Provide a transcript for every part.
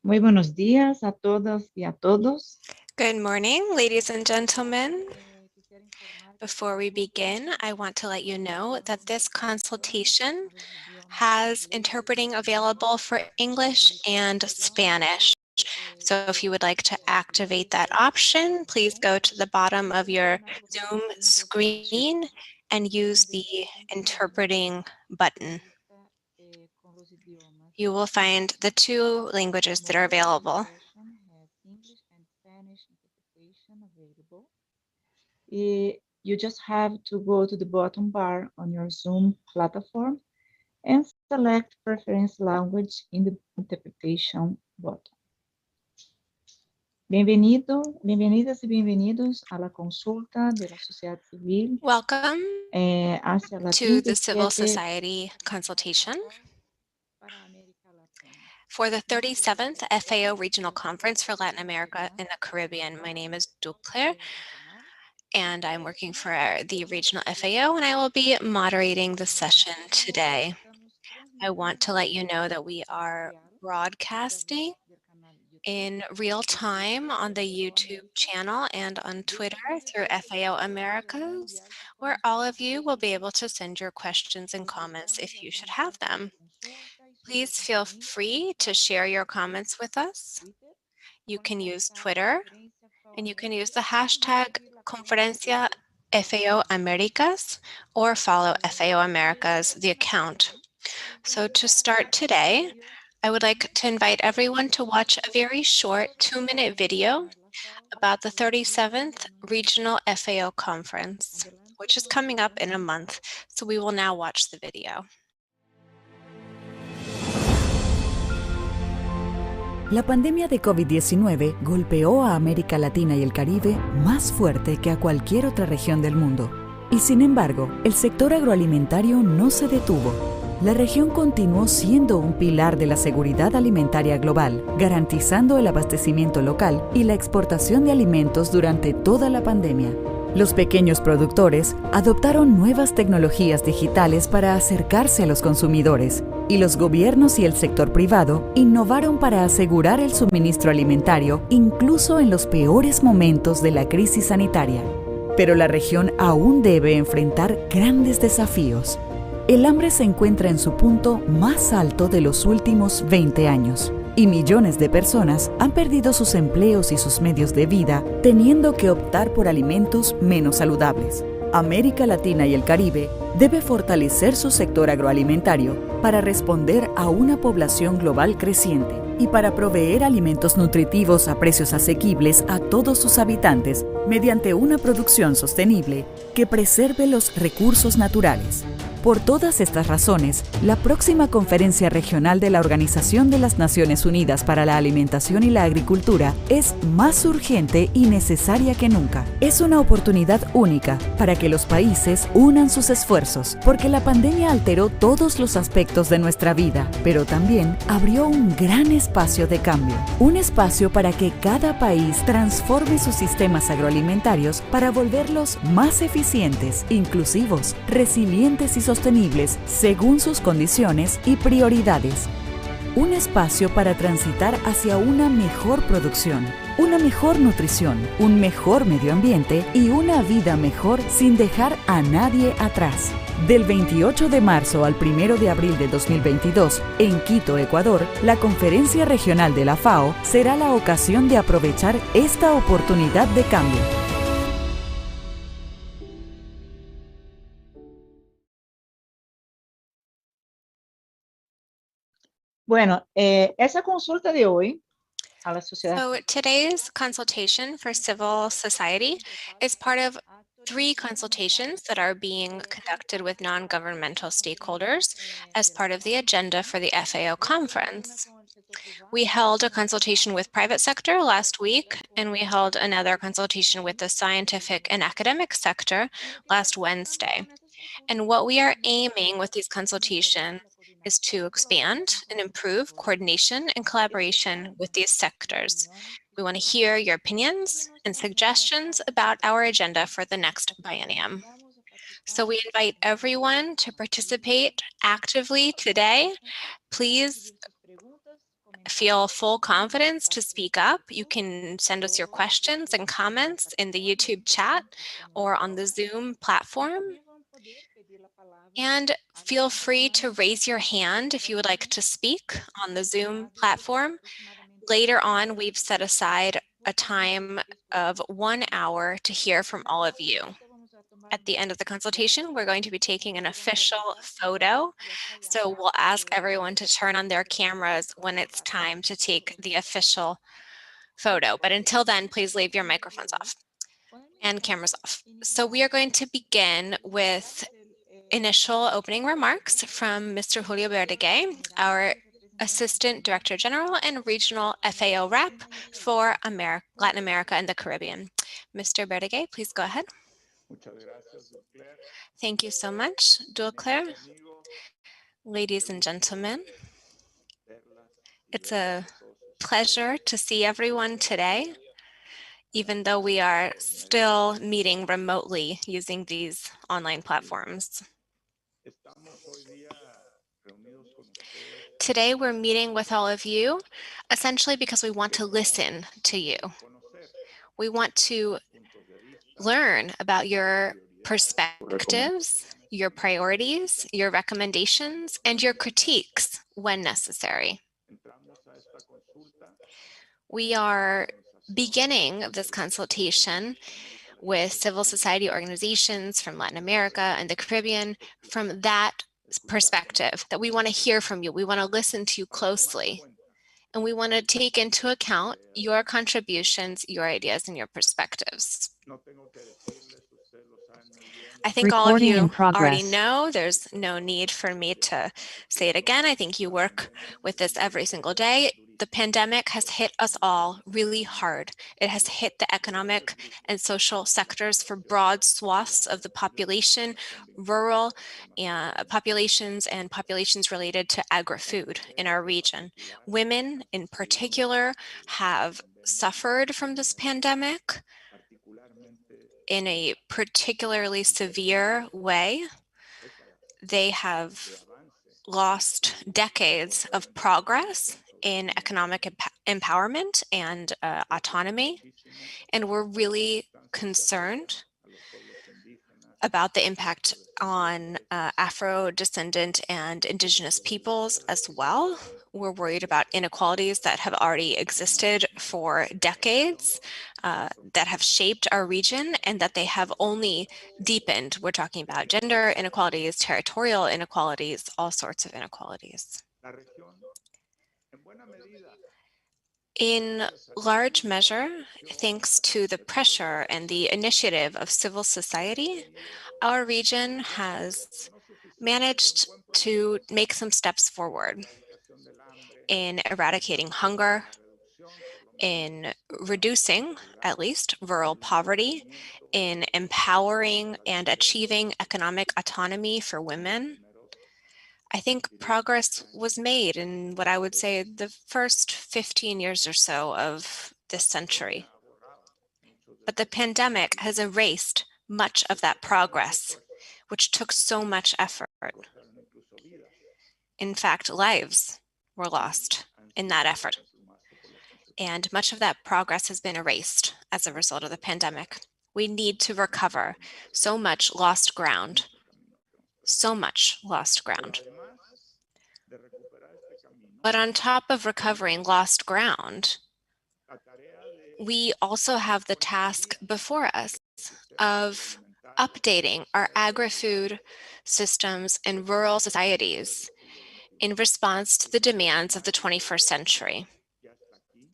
Muy buenos días a todas y a todos. Good morning, ladies and gentlemen. Before we begin, I want to let you know that this consultation has interpreting available for English and Spanish. So if you would like to activate that option, please go to the bottom of your Zoom screen and use the interpreting button. You will find the two languages that are available. English and Spanish interpretation available. You just have to go to the bottom bar on your Zoom platform and select preference language in the interpretation button. Bienvenidas y bienvenidos a la consulta de la sociedad civil Welcome hacia la to the Civil 37 Society Consultation para América Latina. for the 37th FAO Regional Conference for Latin America and the Caribbean. My name is Duclair, and I'm working for the Regional FAO, and I will be moderating the session today. I want to let you know that we are broadcasting in real time on the YouTube channel and on Twitter through FAO Americas, where all of you will be able to send your questions and comments if you should have them. Please feel free to share your comments with us. You can use Twitter, and you can use the hashtag Conferencia FAO Americas or follow FAO Americas, the account. So to start today, I would like to invite everyone to watch a very short 2-minute video about the 37th Regional FAO Conference, which is coming up in a month. So we will now watch the video. La pandemia de COVID-19 golpeó a América Latina y el Caribe más fuerte que a cualquier otra región del mundo. Y sin embargo, el sector agroalimentario no se detuvo. La región continuó siendo un pilar de la seguridad alimentaria global, garantizando el abastecimiento local y la exportación de alimentos durante toda la pandemia. Los pequeños productores adoptaron nuevas tecnologías digitales para acercarse a los consumidores, y los gobiernos y el sector privado innovaron para asegurar el suministro alimentario incluso en los peores momentos de la crisis sanitaria. Pero la región aún debe enfrentar grandes desafíos. El hambre se encuentra en su punto más alto de los últimos 20 años. Y millones de personas han perdido sus empleos y sus medios de vida, teniendo que optar por alimentos menos saludables. América Latina y el Caribe debe fortalecer su sector agroalimentario para responder a una población global creciente y para proveer alimentos nutritivos a precios asequibles a todos sus habitantes mediante una producción sostenible que preserve los recursos naturales. Por todas estas razones, la próxima Conferencia Regional de la Organización de las Naciones Unidas para la Alimentación y la Agricultura es más urgente y necesaria que nunca. Es una oportunidad única para que los países unan sus esfuerzos, porque la pandemia alteró todos los aspectos de nuestra vida, pero también abrió un gran espacio de cambio. Un espacio para que cada país transforme sus sistemas agroalimentarios para volverlos más eficientes, inclusivos, resilientes y sostenibles según sus condiciones y prioridades. Un espacio para transitar hacia una mejor producción, una mejor nutrición, un mejor medio ambiente y una vida mejor sin dejar a nadie atrás. Del 28 de marzo al 1 de abril de 2022, en Quito, Ecuador, la Conferencia Regional de la FAO será la ocasión de aprovechar esta oportunidad de cambio. Bueno, esa consulta de hoy a la sociedad. So today's consultation for civil society is part of 3 consultations that are being conducted with non-governmental stakeholders as part of the agenda for the FAO conference. We held a consultation with private sector last week, and we held another consultation with the scientific and academic sector last Wednesday. And what we are aiming with these consultations is to expand and improve coordination and collaboration with these sectors. We want to hear your opinions and suggestions about our agenda for the next biennium. So we invite everyone to participate actively today. Please feel full confidence to speak up. You can send us your questions and comments in the YouTube chat or on the Zoom platform. And feel free to raise your hand if you would like to speak on the Zoom platform. Later on, we've set aside a time of 1 hour to hear from all of you. At the end of the consultation, we're going to be taking an official photo. So we'll ask everyone to turn on their cameras when it's time to take the official photo. But until then, please leave your microphones off and cameras off. So we are going to begin with initial opening remarks from Mr. Julio Verdeguer, our Assistant Director General and Regional FAO Rep for Latin America and the Caribbean. Mr. Verdeguer, please go ahead. Thank you so much, Dulclair. Ladies and gentlemen, it's a pleasure to see everyone today, even though we are still meeting remotely using these online platforms. Today, we're meeting with all of you, essentially because we want to listen to you. We want to learn about your perspectives, your priorities, your recommendations, and your critiques when necessary. We are beginning this consultation with civil society organizations from Latin America and the Caribbean from that perspective, that we want to hear from you. We want to listen to you closely. And we want to take into account your contributions, your ideas, and your perspectives. I think all of you already know. There's no need for me to say it again. I think you work with this every single day. The pandemic has hit us all really hard. It has hit the economic and social sectors for broad swaths of the population, rural populations and populations related to agri-food in our region. Women in particular have suffered from this pandemic in a particularly severe way. They have lost decades of progress in economic empowerment and autonomy, and we're really concerned about the impact on Afro-descendant and indigenous peoples as well. We're worried about inequalities that have already existed for decades, that have shaped our region, and that they have only deepened. We're talking about gender inequalities, territorial inequalities, all sorts of inequalities. In large measure, thanks to the pressure and the initiative of civil society, our region has managed to make some steps forward in eradicating hunger, in reducing, at least, rural poverty, in empowering and achieving economic autonomy for women. I think progress was made in what I would say the first 15 years or so of this century. But the pandemic has erased much of that progress, which took so much effort. In fact, lives were lost in that effort. And much of that progress has been erased as a result of the pandemic. We need to recover so much lost ground, so much lost ground. But on top of recovering lost ground, we also have the task before us of updating our agri-food systems in rural societies in response to the demands of the 21st century.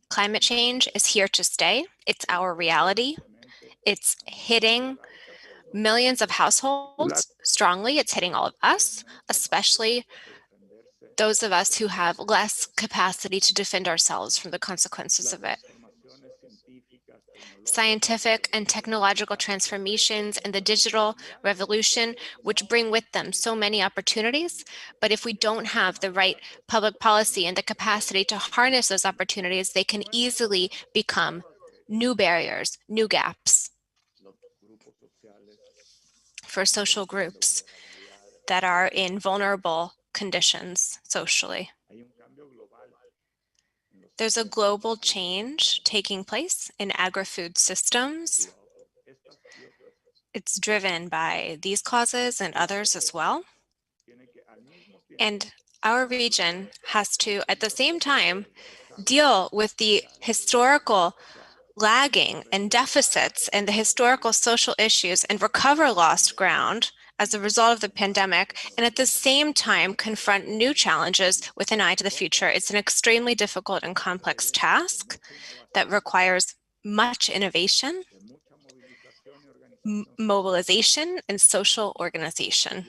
Climate change is here to stay. It's our reality. It's hitting millions of households strongly. It's hitting all of us, especially those of us who have less capacity to defend ourselves from the consequences of it. Scientific and technological transformations and the digital revolution, which bring with them so many opportunities, but if we don't have the right public policy and the capacity to harness those opportunities, they can easily become new barriers, new gaps for social groups that are in vulnerable conditions socially. There's a global change taking place in agri-food systems. It's driven by these causes and others as well. And our region has to, at the same time, deal with the historical lagging and deficits and the historical social issues and recover lost ground as a result of the pandemic, and at the same time confront new challenges with an eye to the future. It's an extremely difficult and complex task that requires much innovation, mobilization, and social organization.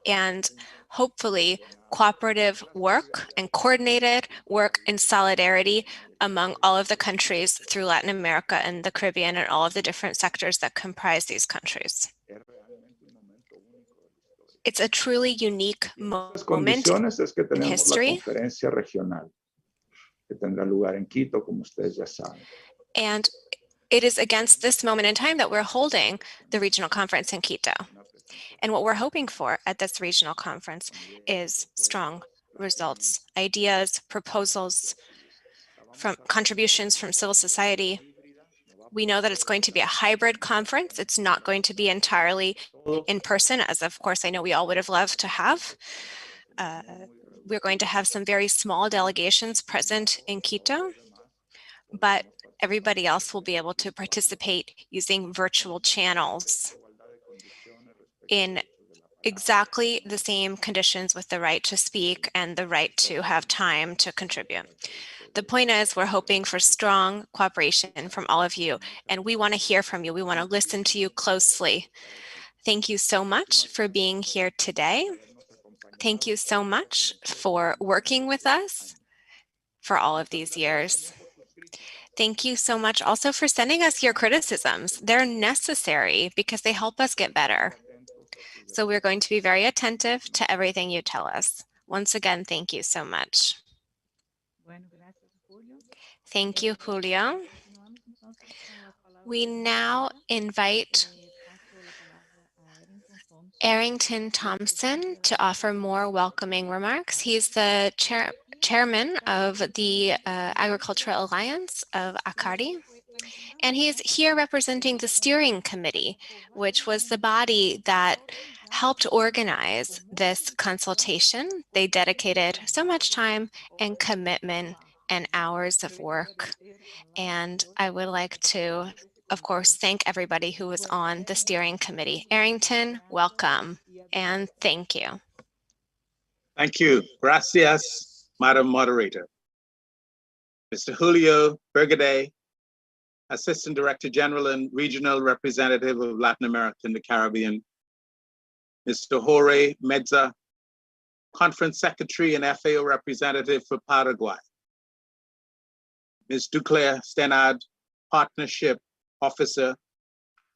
And hopefully cooperative work and coordinated work in solidarity among all of the countries through Latin America and the Caribbean and all of the different sectors that comprise these countries. It's a truly unique moment in history. And it is against this moment in time that we're holding the regional conference in Quito. And what we're hoping for at this regional conference is strong results, ideas, proposals, from contributions from civil society. We know that it's going to be a hybrid conference. It's not going to be entirely in person, as of course I know we all would have loved to have. We're going to have some very small delegations present in Quito, but everybody else will be able to participate using virtual channels in exactly the same conditions with the right to speak and the right to have time to contribute. The point is, we're hoping for strong cooperation from all of you, and we want to hear from you. We want to listen to you closely. Thank you so much for being here today. Thank you so much for working with us for all of these years. Thank you so much also for sending us your criticisms. They're necessary because they help us get better. So we're going to be very attentive to everything you tell us. Once again, thank you so much. Thank you, Julio. We now invite Arrington Thompson to offer more welcoming remarks. He's the chairman of the Agricultural Alliance of ACARI. And he's here representing the steering committee, which was the body that helped organize this consultation. They dedicated so much time and commitment and hours of work. And I would like to, of course, thank everybody who was on the steering committee. Arrington, welcome and thank you. Thank you. Gracias, Madam Moderator. Mr. Julio Bergaday, Assistant Director General and Regional Representative of Latin America and the Caribbean. Mr. Jorge Mesa, Conference Secretary and FAO Representative for Paraguay. Ms. Duclair Stenad, Partnership Officer,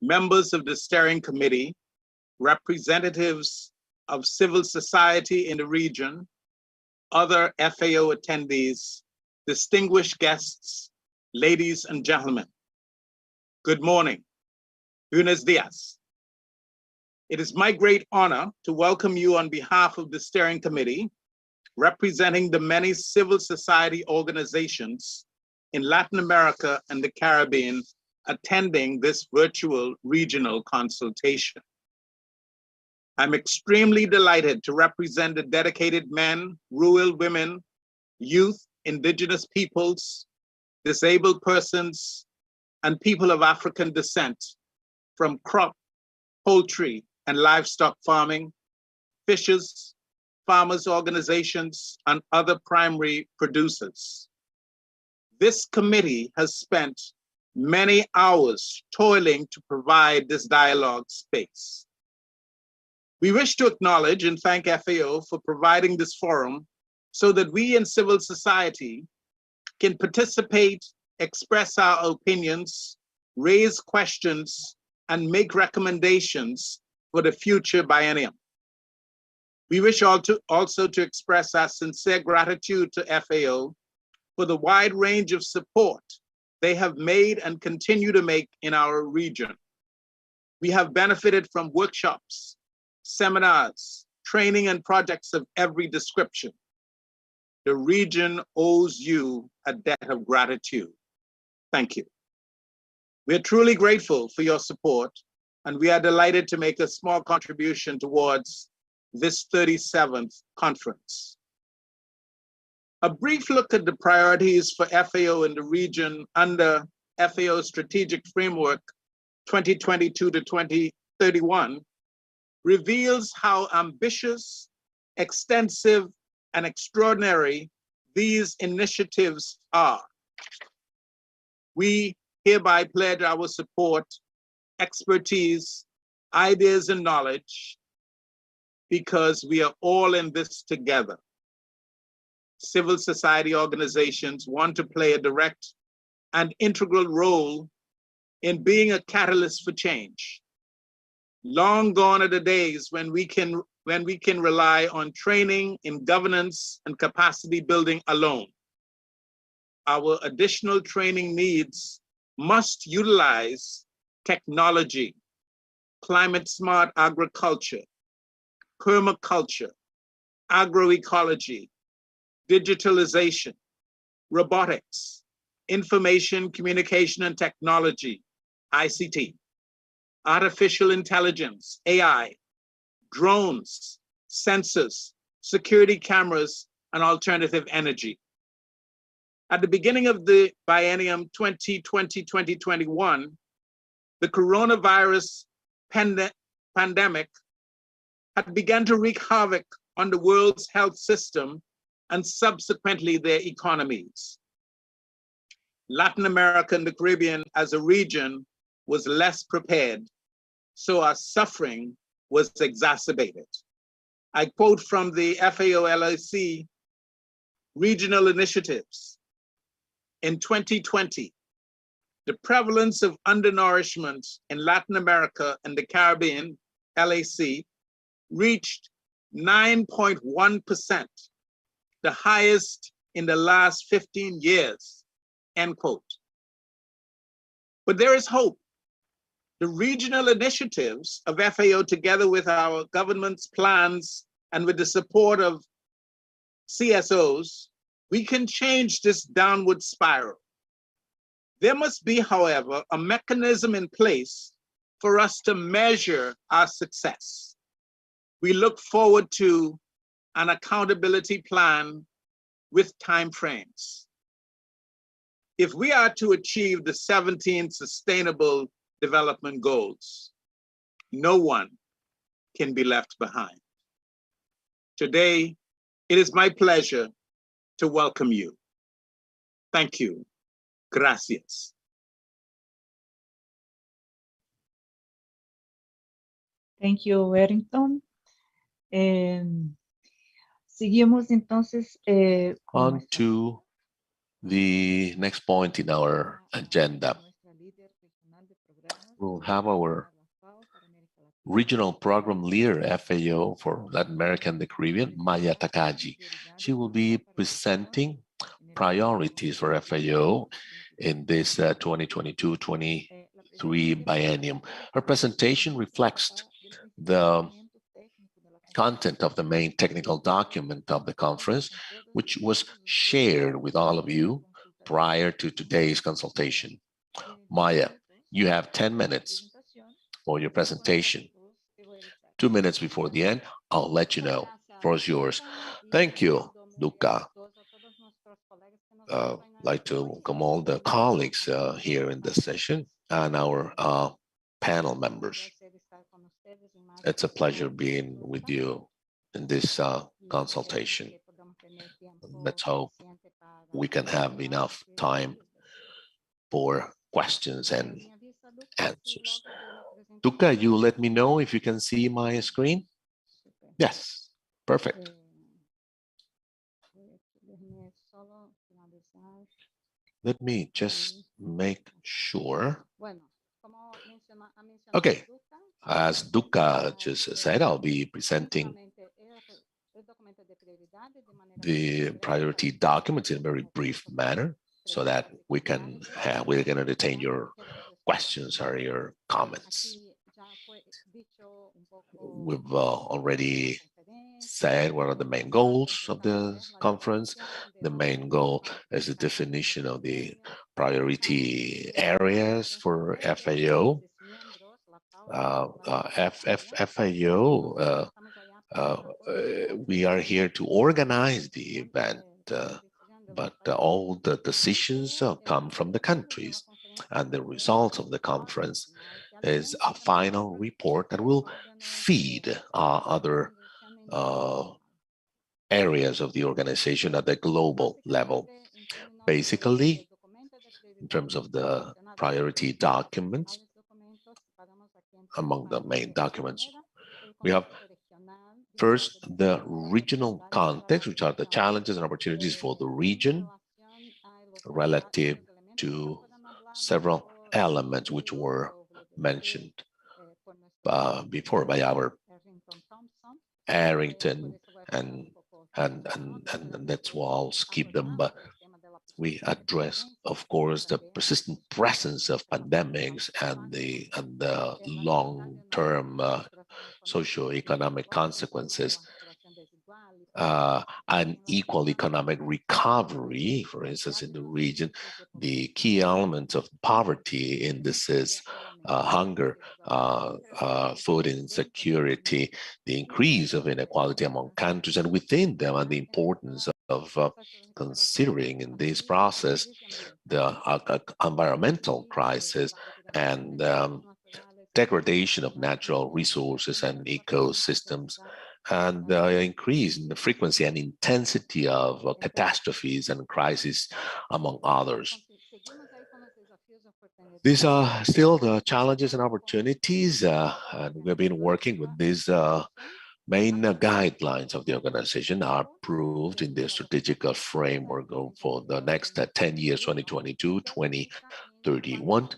members of the Steering Committee, representatives of civil society in the region, other FAO attendees, distinguished guests, ladies and gentlemen. Good morning. Buenos dias. It is my great honor to welcome you on behalf of the Steering Committee, representing the many civil society organizations in Latin America and the Caribbean attending this virtual regional consultation. I'm extremely delighted to represent the dedicated men, rural women, youth, indigenous peoples, disabled persons, and people of African descent from crop, poultry, and livestock farming, fishers, farmers' organizations, and other primary producers. This committee has spent many hours toiling to provide this dialogue space. We wish to acknowledge and thank FAO for providing this forum so that we in civil society can participate, express our opinions, raise questions, and make recommendations for the future biennium. We wish also to express our sincere gratitude to FAO for the wide range of support they have made and continue to make in our region. We have benefited from workshops, seminars, training, and projects of every description. the region owes you a debt of gratitude. Thank you. We are truly grateful for your support, and we are delighted to make a small contribution towards this 37th conference. A brief look at the priorities for FAO in the region under FAO Strategic Framework 2022 to 2031 reveals how ambitious, extensive, and extraordinary these initiatives are. We hereby pledge our support, expertise, ideas, and knowledge because we are all in this together. Civil society organizations want to play a direct and integral role in being a catalyst for change. Long gone are the days when we can rely on training in governance and capacity building alone. Our additional training needs must utilize technology, climate smart agriculture, permaculture, agroecology, digitalization, robotics, information, communication, and technology, ICT, artificial intelligence, AI, drones, sensors, security cameras, and alternative energy. At the beginning of the biennium 2020-2021, the coronavirus pandemic had begun to wreak havoc on the world's health system and subsequently their economies. Latin America and the Caribbean as a region was less prepared, so our suffering was exacerbated. I quote from the FAO LAC regional initiatives. In 2020, the prevalence of undernourishment in Latin America and the Caribbean, LAC, reached 9.1%, the highest in the last 15 years, end quote. But there is hope. The regional initiatives of FAO, together with our government's plans and with the support of CSOs, we can change this downward spiral. There must be, however, a mechanism in place for us to measure our success. We look forward to an accountability plan with timeframes. If we are to achieve the 17 Sustainable Development Goals, no one can be left behind. Today, it is my pleasure to welcome you. Thank you. Gracias. Thank you, Wellington. Seguimos entonces con On nuestra- to the next point in our agenda. nuestra líder regional de programas We'll have our para la FAO para América Latina. regional program leader, FAO for Latin America and the Caribbean, Maya Takagi. She will be presenting priorities for FAO in this 2022-23 biennium. Her presentation reflects the content of the main technical document of the conference, which was shared with all of you prior to today's consultation. Maya, you have 10 minutes for your presentation. 2 minutes before the end, I'll let you know. The floor is yours. Thank you, Luca. I'd like to welcome all the colleagues here in this session and our panel members. It's a pleasure being with you in this consultation. Let's hope we can have enough time for questions and answers. Luca, you let me know if you can see my screen? Yes, perfect. Let me just make sure. Okay, as Duca just said, I'll be presenting the priority documents in a very brief manner so that we're going to entertain your questions or your comments. We've already said what are the main goals of the conference. The main goal is the definition of the priority areas for FAO. FAO, we are here to organize the event, but all the decisions come from the countries, and the result of the conference is a final report that will feed other areas of the organization at the global level. Basically, in terms of the priority documents, among the main documents, we have first the regional context, which are the challenges and opportunities for the region relative to several elements which were mentioned before by our Arrington and that's why I'll skip them, but we address, of course, the persistent presence of pandemics and the long-term socioeconomic consequences, unequal economic recovery, for instance, in the region. The key elements of poverty indices, hunger, food insecurity, the increase of inequality among countries and within them, and the importance of considering in this process the environmental crisis and degradation of natural resources and ecosystems, and the increase in the frequency and intensity of catastrophes and crises, among others. These are still the challenges and opportunities, and we've been working with these main guidelines of the organization are approved in the strategic framework for the next 10 years, 2022-2031,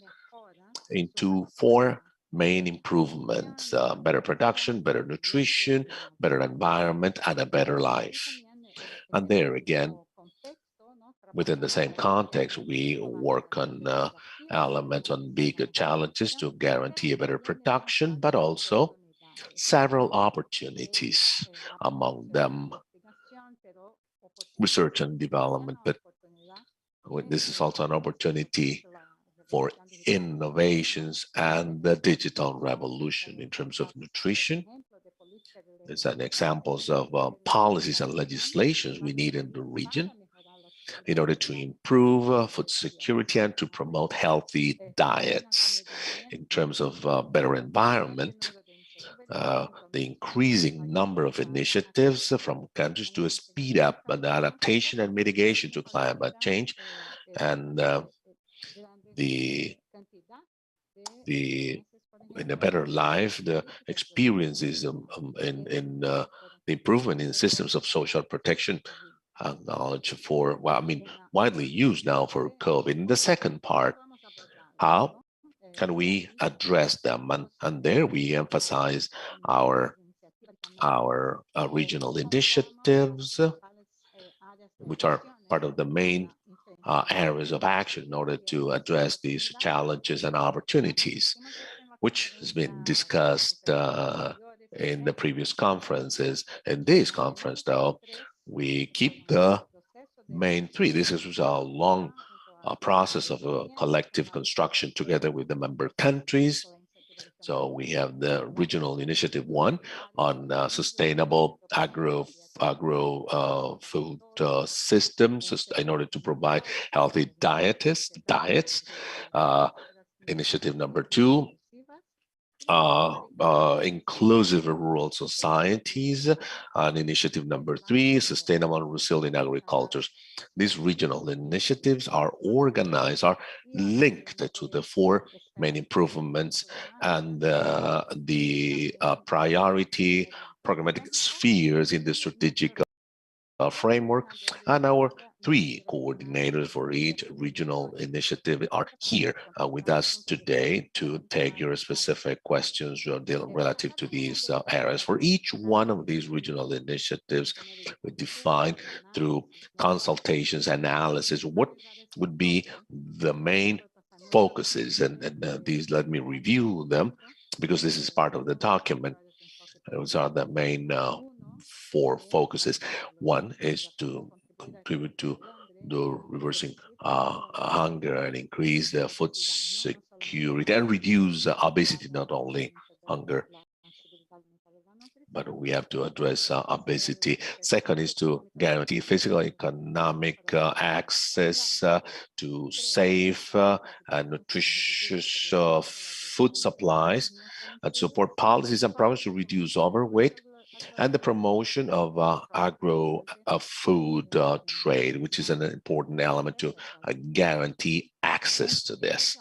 into 4 main improvements: better production, better nutrition, better environment, and a better life. And there again, within the same context, we work on elements on big challenges to guarantee a better production, but also several opportunities, among them research and development, but this is also an opportunity for innovations and the digital revolution. In terms of nutrition, there's an examples of policies and legislations we need in the region in order to improve food security and to promote healthy diets. In terms of better environment, the increasing number of initiatives from countries to speed up an adaptation and mitigation to climate change, and in a better life, the experiences in the improvement in systems of social protection, knowledge for, well, I mean, widely used now for COVID. In the second part, how can we address them? And there we emphasize our regional initiatives, which are part of the main areas of action in order to address these challenges and opportunities, which has been discussed in the previous conferences. In this conference, though, we keep the main 3. This is a long process of a collective construction together with the member countries. So we have the regional initiative 1 on sustainable agro food systems in order to provide healthy diets. Initiative number 2, inclusive rural societies, and initiative number 3, sustainable and resilient agricultures. These regional initiatives are organized, are linked to the 4 main improvements and the priority programmatic spheres in the strategic framework, and our 3 coordinators for each regional initiative are here with us today to take your specific questions relative to these areas. For each one of these regional initiatives, we define through consultations, analysis, what would be the main focuses, and these, let me review them because this is part of the document. Those are the main four focuses. One is to contribute to the reversing hunger and increase the food security and reduce obesity, not only hunger, but we have to address obesity. Second is to guarantee physical economic access to safe and nutritious food supplies, and support policies and programs to reduce overweight, and the promotion of agro-food trade, which is an important element to guarantee access to this.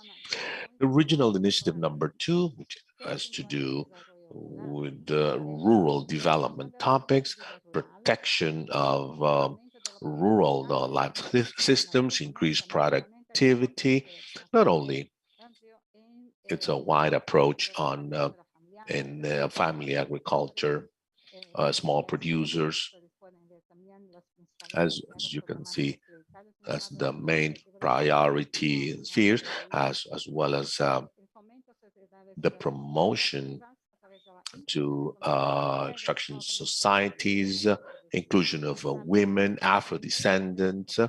The regional initiative number 2, which has to do with rural development topics, protection of rural life systems, increased productivity. Not only it's a wide approach on in family agriculture, small producers, as you can see, as the main priority spheres, as well as the promotion to extraction societies, inclusion of women, Afro-descendants.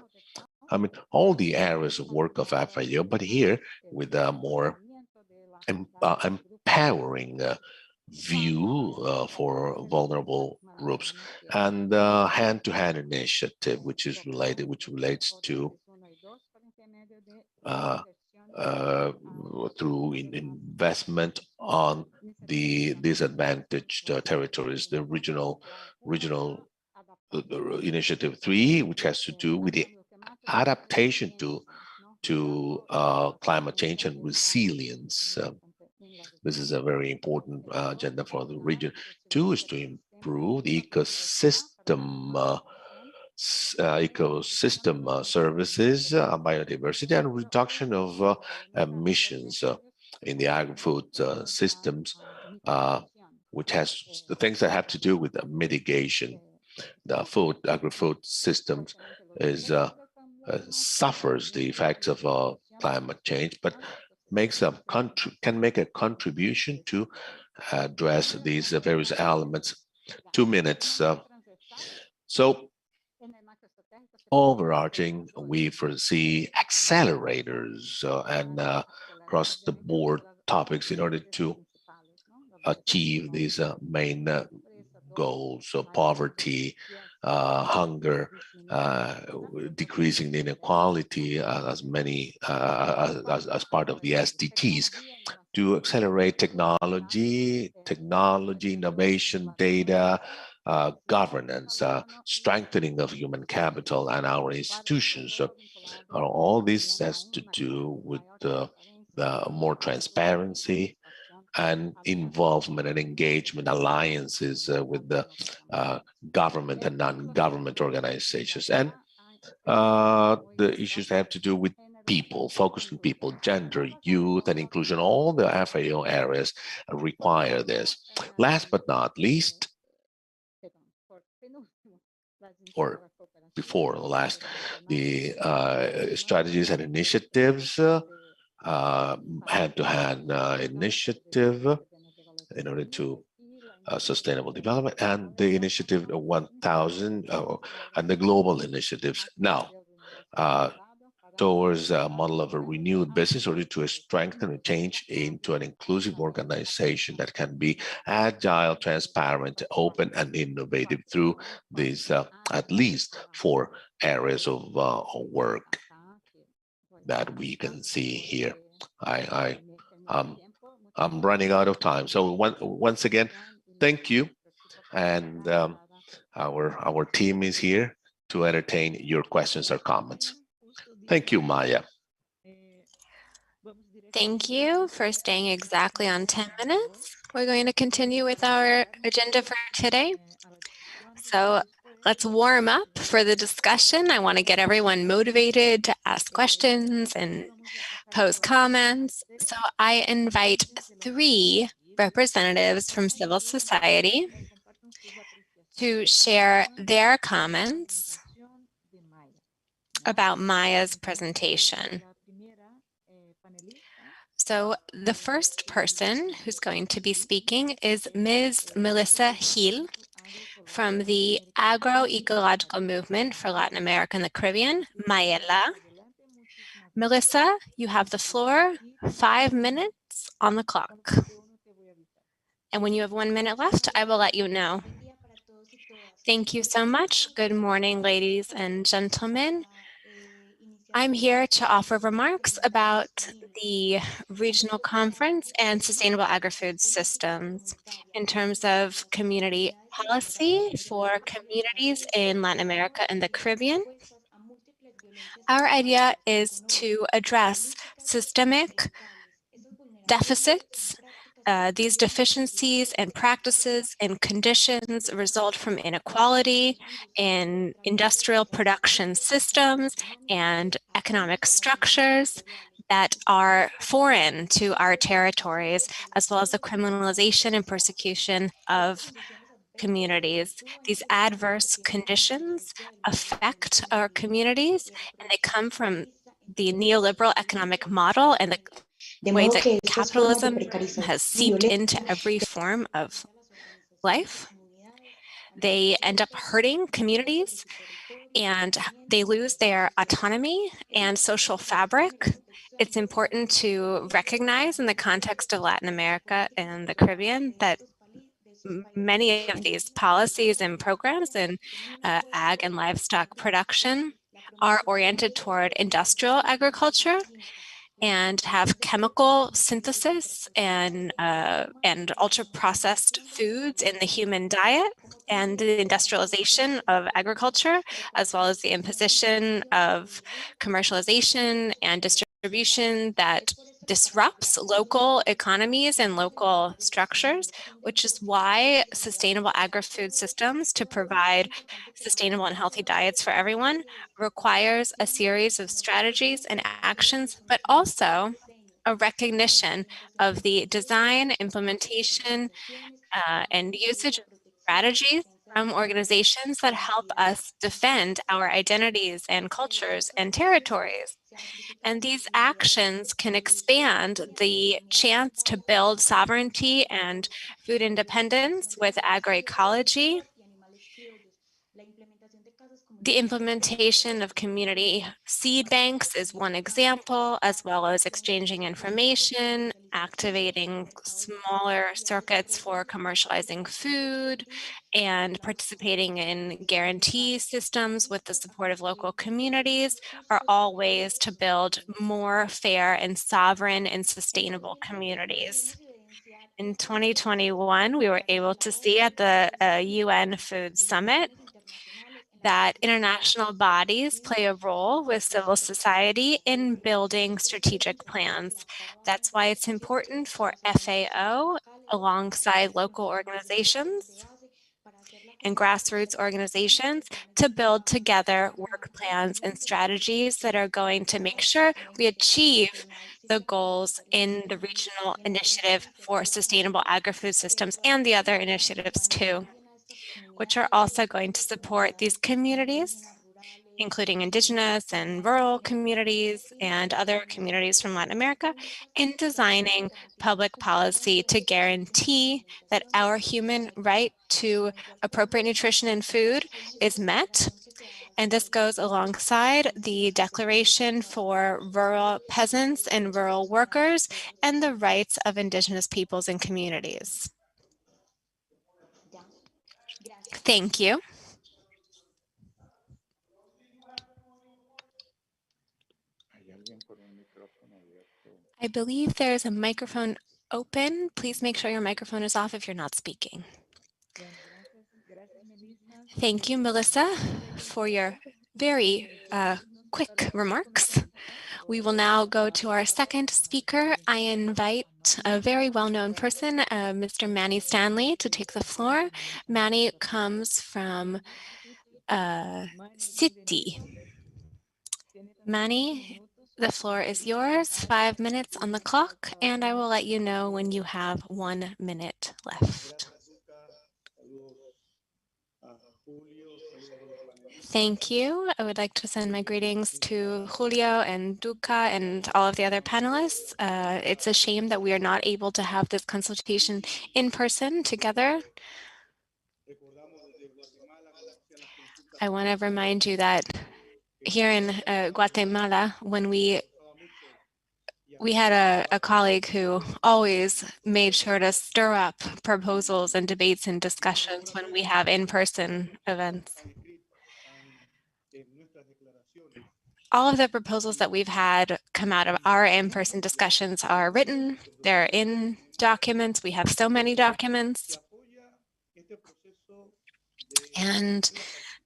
I mean, all the areas of work of FAO, but here with a more empowering view for vulnerable groups, and hand-to-hand initiative, which relates to through investment on the disadvantaged territories. The regional initiative 3, which has to do with the adaptation to climate change and resilience. This is a very important agenda for the region. 2 is to improve the ecosystem services, biodiversity, and reduction of emissions in the agri-food systems, which has the things that have to do with mitigation. The agri-food systems suffers the effects of climate change, but can make a contribution to address these various elements. 2 minutes. So overarching, we foresee accelerators and across-the-board topics in order to achieve these main goals. So poverty, hunger, decreasing the inequality as part of the SDGs, to accelerate technology, innovation, data, governance, strengthening of human capital and our institutions. So, all this has to do with the more transparency and involvement and engagement alliances with the government and non-government organizations. And the issues have to do with people, focused on people, gender, youth, and inclusion. All the FAO areas require this. Last but not least, or before the last, the strategies and initiatives, hand-to-hand initiative in order to sustainable development, and the initiative 1000 and the global initiatives. Now, towards a model of a renewed business in order to strengthen and change into an inclusive organization that can be agile, transparent, open, and innovative through these at least 4 areas of work that we can see here. I'm running out of time. So once again, thank you. And our team is here to entertain your questions or comments. Thank you, Maya. Thank you for staying exactly on 10 minutes. We're going to continue with our agenda for today. So let's warm up for the discussion. I want to get everyone motivated to ask questions and pose comments. So I invite 3 representatives from civil society to share their comments about Maya's presentation. So the first person who's going to be speaking is Ms. Melissa Gil, from the Agroecological Movement for Latin America and the Caribbean, Mayela. Melissa, you have the floor, 5 minutes on the clock. And when you have 1 minute left, I will let you know. Thank you so much. Good morning, ladies and gentlemen. I'm here to offer remarks about the regional conference and sustainable agri-food systems in terms of community policy for communities in Latin America and the Caribbean. Our idea is to address systemic deficits. These deficiencies and practices and conditions result from inequality in industrial production systems and economic structures that are foreign to our territories, as well as the criminalization and persecution of communities. These adverse conditions affect our communities, and they come from the neoliberal economic model and the way that capitalism has seeped into every form of life. They end up hurting communities and they lose their autonomy and social fabric. It's important to recognize in the context of Latin America and the Caribbean that many of these policies and programs in ag and livestock production are oriented toward industrial agriculture and have chemical synthesis and ultra-processed foods in the human diet, and the industrialization of agriculture, as well as the imposition of commercialization and distribution that disrupts local economies and local structures, which is why sustainable agri-food systems to provide sustainable and healthy diets for everyone requires a series of strategies and actions, but also a recognition of the design, implementation, and usage of strategies from organizations that help us defend our identities and cultures and territories. And these actions can expand the chance to build sovereignty and food independence with agroecology. The implementation of community seed banks is one example, as well as exchanging information, activating smaller circuits for commercializing food, and participating in guarantee systems with the support of local communities are all ways to build more fair and sovereign and sustainable communities. In 2021, we were able to see at the UN Food Summit that international bodies play a role with civil society in building strategic plans. That's why it's important for FAO, alongside local organizations and grassroots organizations, to build together work plans and strategies that are going to make sure we achieve the goals in the regional initiative for sustainable agri-food systems and the other initiatives too, which are also going to support these communities, including indigenous and rural communities and other communities from Latin America, in designing public policy to guarantee that our human right to appropriate nutrition and food is met. And this goes alongside the Declaration for Rural Peasants and Rural Workers and the rights of indigenous peoples and communities. Thank you. I believe there's a microphone open. Please make sure your microphone is off if you're not speaking. Thank you, Melissa, for your very quick remarks. We will now go to our second speaker. I invite a very well-known person, Mr. Manny Stanley, to take the floor. Manny comes from City. Manny, the floor is yours, 5 minutes on the clock, and I will let you know when you have 1 minute left. Thank you. I would like to send my greetings to Julio and Duca and all of the other panelists. It's a shame that we are not able to have this consultation in person together. I want to remind you that here in Guatemala, when we had a colleague who always made sure to stir up proposals and debates and discussions when we have in-person events. All of the proposals that we've had come out of our in-person discussions are written, they're in documents, we have so many documents, and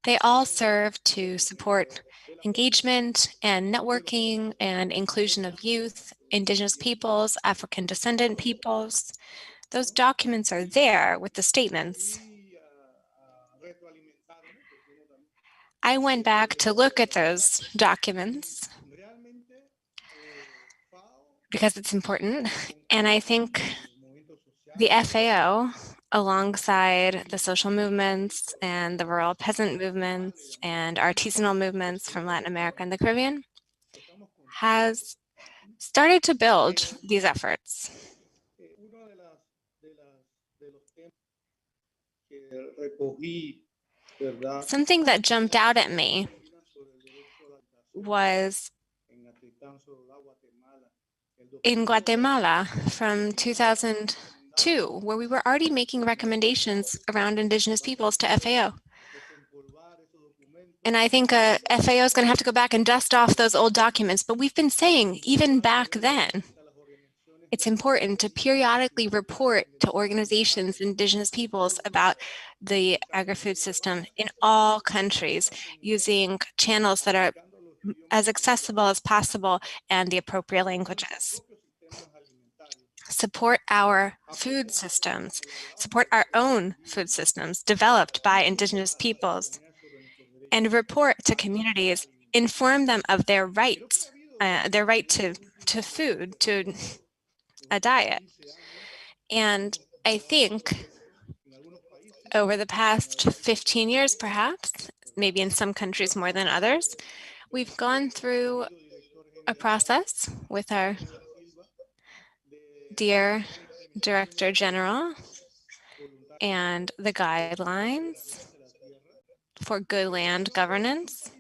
they all serve to support engagement and networking and inclusion of youth, Indigenous peoples, African descendant peoples. Those documents are there with the statements. I went back to look at those documents because it's important, and I think the FAO, alongside the social movements and the rural peasant movements and artisanal movements from Latin America and the Caribbean, has started to build these efforts. Something that jumped out at me was in Guatemala from 2002, where we were already making recommendations around Indigenous peoples to FAO. And I think FAO is going to have to go back and dust off those old documents, but we've been saying even back then, it's important to periodically report to organizations, Indigenous peoples, about the agri-food system in all countries using channels that are as accessible as possible and the appropriate languages. Support our food systems, support our own food systems developed by Indigenous peoples, and report to communities, inform them of their rights, their right to food, to a diet. And I think over the past 15 years, perhaps, maybe in some countries more than others, we've gone through a process with our dear Director General and the guidelines for good land governance.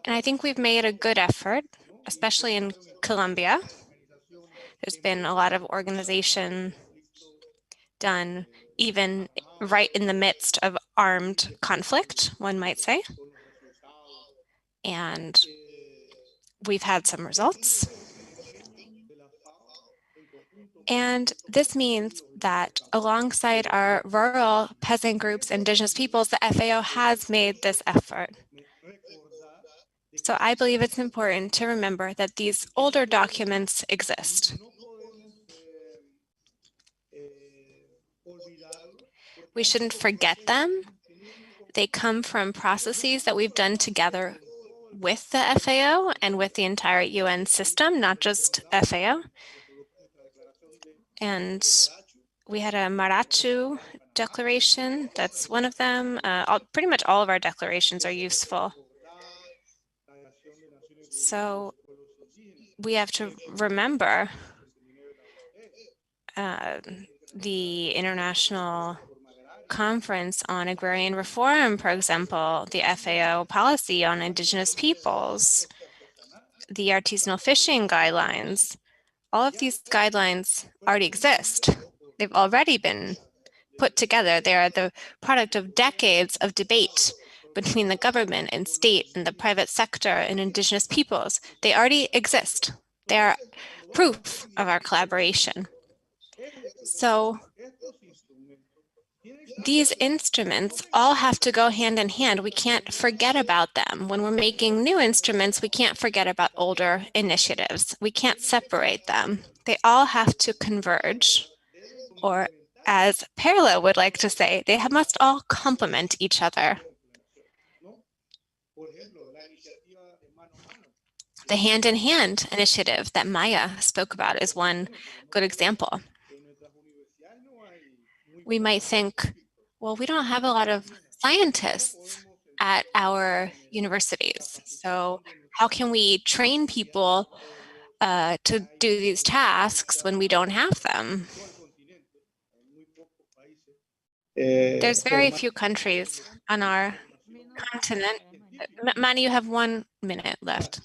And I think we've made a good effort, especially in Colombia. There's been a lot of organization done even right in the midst of armed conflict, one might say. And we've had some results. And this means that alongside our rural peasant groups, Indigenous peoples, the FAO has made this effort. So I believe it's important to remember that these older documents exist. We shouldn't forget them. They come from processes that we've done together with the FAO and with the entire UN system, not just FAO. And we had a Marachu declaration. That's one of them. Pretty much all of our declarations are useful. So we have to remember the International Conference on Agrarian Reform, for example, the FAO policy on Indigenous peoples, the artisanal fishing guidelines. All of these guidelines already exist. They've already been put together. They are the product of decades of debate between the government and state and the private sector and Indigenous peoples. They already exist. They are proof of our collaboration. So these instruments all have to go hand in hand. We can't forget about them. When we're making new instruments, we can't forget about older initiatives. We can't separate them. They all have to converge, or as Perla would like to say, they must all complement each other. The hand-in-hand initiative that Maya spoke about is one good example. We might think, well, we don't have a lot of scientists at our universities. So how can we train people to do these tasks when we don't have them? There's very few countries on our continent, Manny, you have 1 minute left,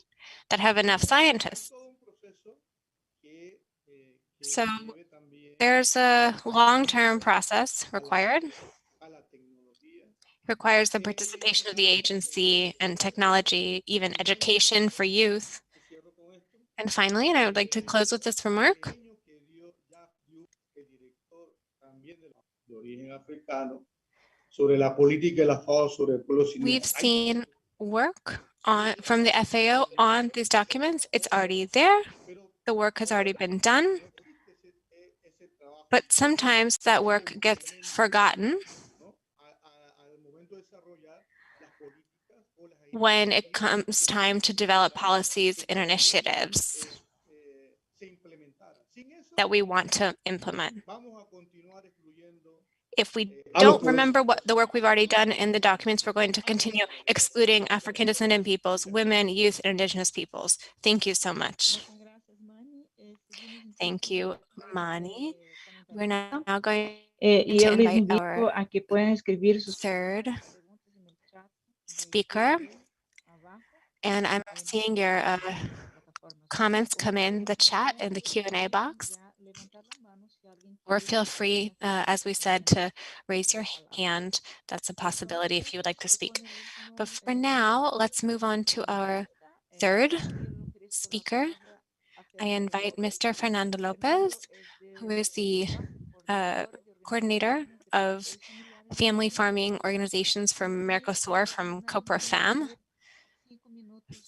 that have enough scientists. So there's a long-term process required. Requires the participation of the agency and technology, even education for youth. And finally, and I would like to close with this remark. We've seen work from the FAO on these documents. It's already there. The work has already been done. But sometimes that work gets forgotten when it comes time to develop policies and initiatives that we want to implement. If we don't remember what the work we've already done in the documents, we're going to continue excluding African descendant peoples, women, youth, and indigenous peoples. Thank you so much. Thank you, Mani. We're now going Y to yo les invite invito our a que puedan escribir sus third preguntas en el chat speaker, abajo. and I'm seeing your comments come in the chat in the Q&A box. Or feel free, as we said, to raise your hand. That's a possibility if you would like to speak. But for now, let's move on to our third speaker. I invite Mr. Fernando Lopez, who is the coordinator of family farming organizations from Mercosur from COPRA-FAM.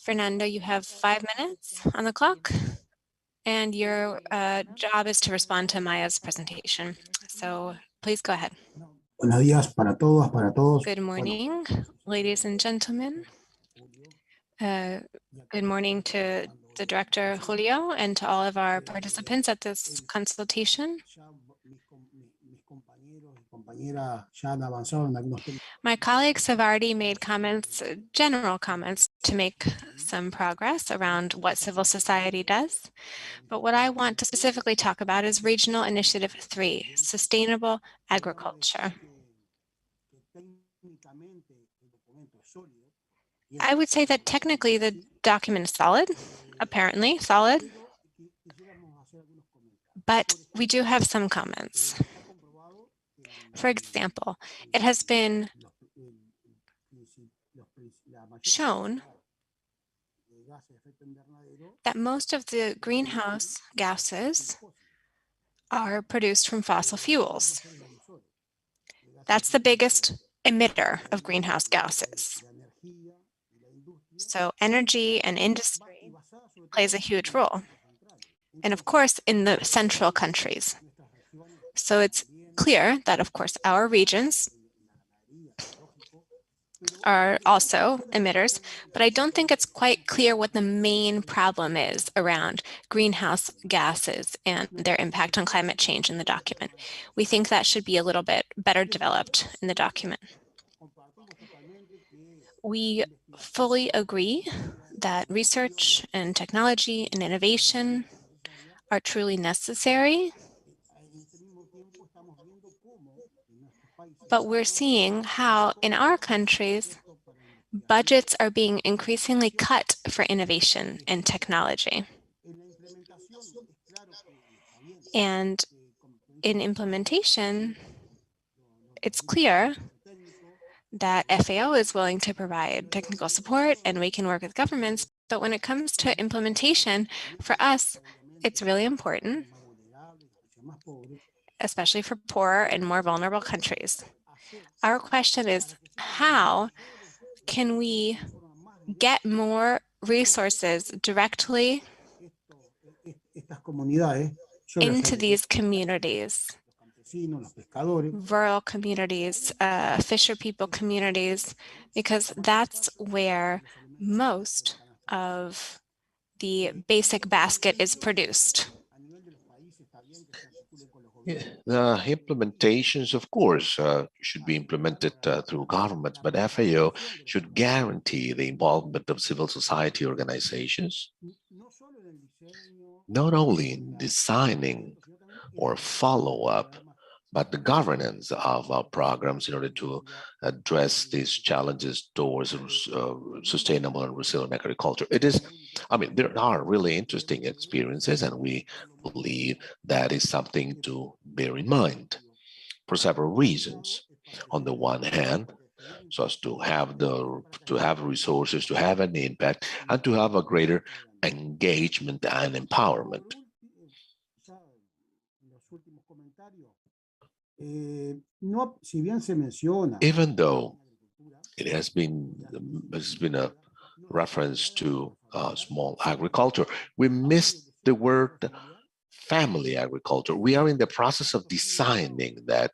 Fernando, you have 5 minutes on the clock, and your job is to respond to Maya's presentation. So please go ahead. Buenos días para todas, para todos. Good morning, ladies and gentlemen. Good morning to the director, Julio, and to all of our participants at this consultation. My colleagues have already made comments, general comments, to make some progress around what civil society does. But what I want to specifically talk about is Regional Initiative 3, Sustainable Agriculture. I would say that technically the document is solid, apparently solid, but we do have some comments. For example, it has been shown that most of the greenhouse gases are produced from fossil fuels. That's the biggest emitter of greenhouse gases. So energy and industry plays a huge role. And of course, in the central countries. So it's clear that, of course, our regions are also emitters, but I don't think it's quite clear what the main problem is around greenhouse gases and their impact on climate change in the document. We think that should be a little bit better developed in the document. We fully agree that research and technology and innovation are truly necessary, but we're seeing how in our countries, budgets are being increasingly cut for innovation and technology. And in implementation, it's clear that FAO is willing to provide technical support and we can work with governments, but when it comes to implementation, for us, it's really important, especially for poorer and more vulnerable countries. Our question is, how can we get more resources directly into these communities, rural communities, fisher people communities, because that's where most of the basic basket is produced. Yeah, the implementations, of course, should be implemented through governments, but FAO should guarantee the involvement of civil society organizations, not only in designing or follow-up, but the governance of our programs in order to address these challenges towards sustainable and resilient agriculture. It is, I mean, there are really interesting experiences, and we believe that is something to bear in mind for several reasons. On the one hand, so as to have resources, to have an impact, and to have a greater engagement and empowerment. Even though it has been a reference to small agriculture, we missed the word family agriculture. We are in the process of designing that.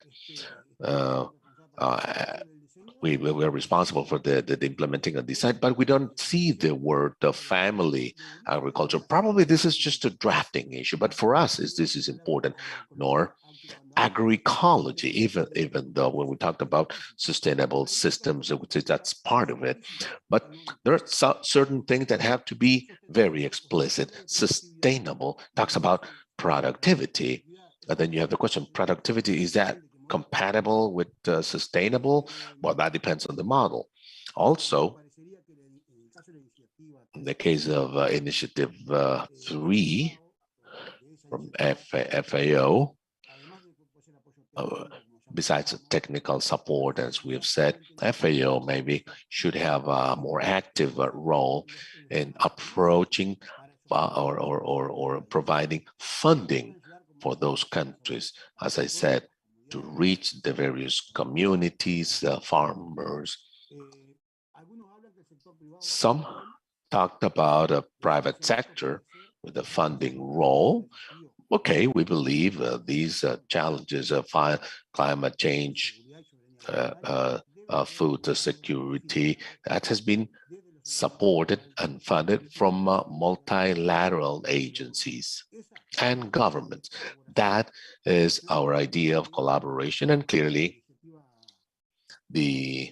We are responsible for the implementing of design, but we don't see the word of family agriculture. Probably this is just a drafting issue, but for us, this is important. Nor agroecology, even though when we talked about sustainable systems, that's part of it. But there are certain things that have to be very explicit. Sustainable talks about productivity. And then you have the question, productivity, is that compatible with sustainable? Well, that depends on the model. Also, in the case of Initiative 3 from FAO, besides technical support, as we have said, FAO maybe should have a more active role in approaching or providing funding for those countries, as I said, to reach the various communities, farmers. Some talked about a private sector with a funding role. Okay, we believe these challenges of climate change, food security, that has been supported and funded from multilateral agencies and governments. That is our idea of collaboration, and clearly the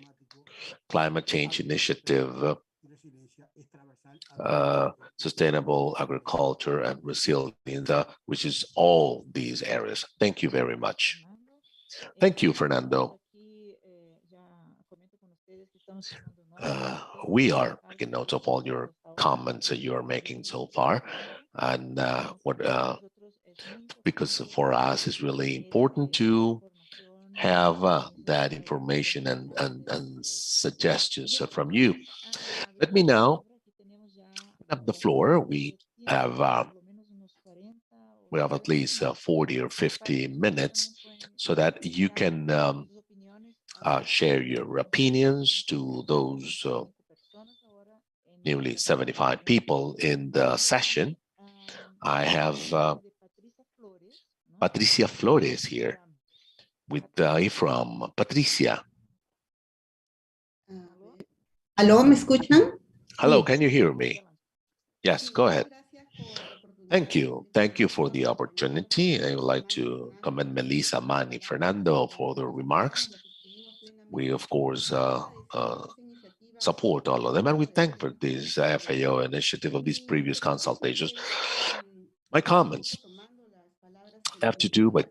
climate change initiative, sustainable agriculture and resilience, which is all these areas. Thank you very much. Thank you, Fernando. We are making notes of all your comments that you are making so far, and because for us it's really important to have that information and suggestions from you. Let me now have the floor. We have at least 40 or 50 minutes so that you can share your opinions to those nearly 75 people in the session. I have Patricia Flores here with from Patricia. ¿Aló, me escuchan? Hello, can you hear me? Yes, go ahead. Thank you. Thank you for the opportunity. I would like to commend Melissa, Manny, Fernando for their remarks. We, of course, support all of them, and we thank for this FAO initiative of these previous consultations. My comments have to do with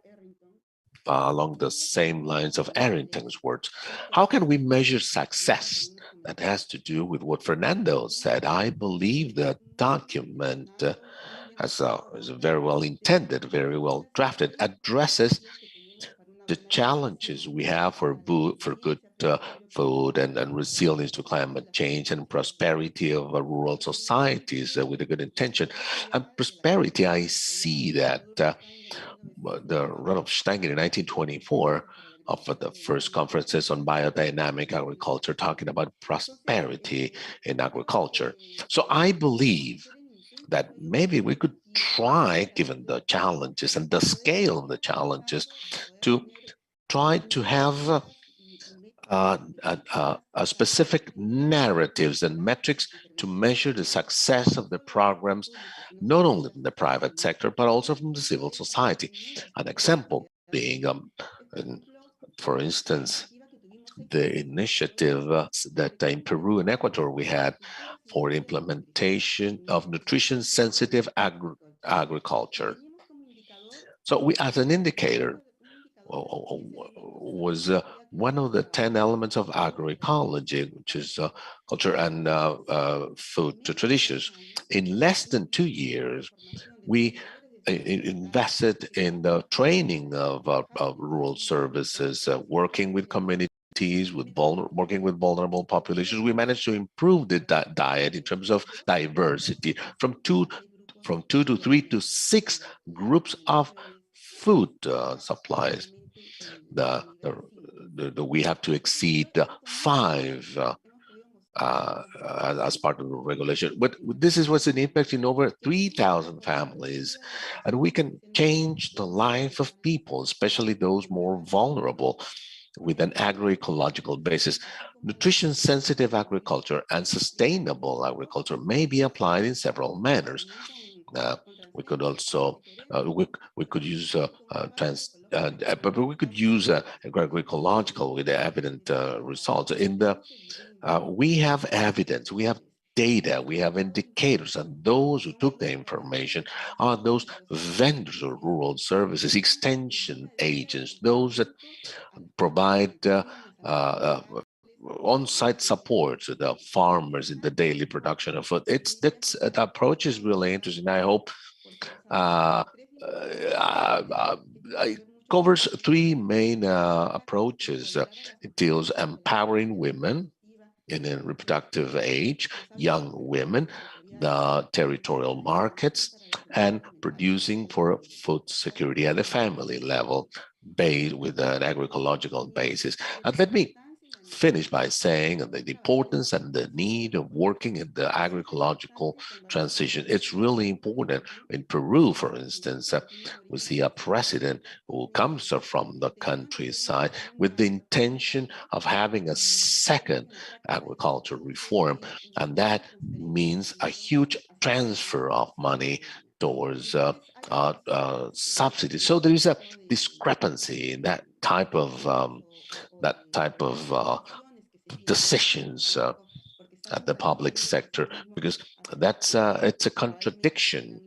along the same lines of Arrington's words. How can we measure success? That has to do with what Fernando said. I believe the document is very well intended, very well drafted, addresses the challenges we have for good food and resilience to climate change and prosperity of rural societies with a good intention. And prosperity, I see that the Rudolf Steiner in 1924 of the first conferences on biodynamic agriculture talking about prosperity in agriculture. So I believe that maybe we could try, given the challenges and the scale of the challenges, to try to have a specific narratives and metrics to measure the success of the programs, not only from the private sector, but also from the civil society. An example being, for instance, the initiative that in Peru and Ecuador we had for implementation of nutrition-sensitive agriculture. So we, as an indicator, was one of the 10 elements of agroecology, which is culture and food traditions. In less than 2 years, we invested in the training of rural services, working with communities, working with vulnerable populations. We managed to improve the diet in terms of diversity from two to three to six groups of food supplies. We have to exceed five as part of the regulation. But this is what's an impact in over 3,000 families. And we can change the life of people, especially those more vulnerable, with an agroecological basis. Nutrition-sensitive agriculture and sustainable agriculture may be applied in several manners. We could also we could use but we could use agroecological with evident results. In the we have evidence, we have data, we have indicators, and those who took the information are those vendors of rural services, extension agents, those that provide on-site support to the farmers in the daily production of food. The approach is really interesting. I hope it covers three main approaches. It deals empowering women in a reproductive age, young women, the territorial markets, and producing for food security at the family level, based with an agroecological basis. And let me finish by saying the importance and the need of working in the agroecological transition. It's really important. In Peru, for instance, we see a president who comes from the countryside with the intention of having a second agricultural reform, and that means a huge transfer of money towards subsidies. So there is a discrepancy in that type of decisions at the public sector, because it's a contradiction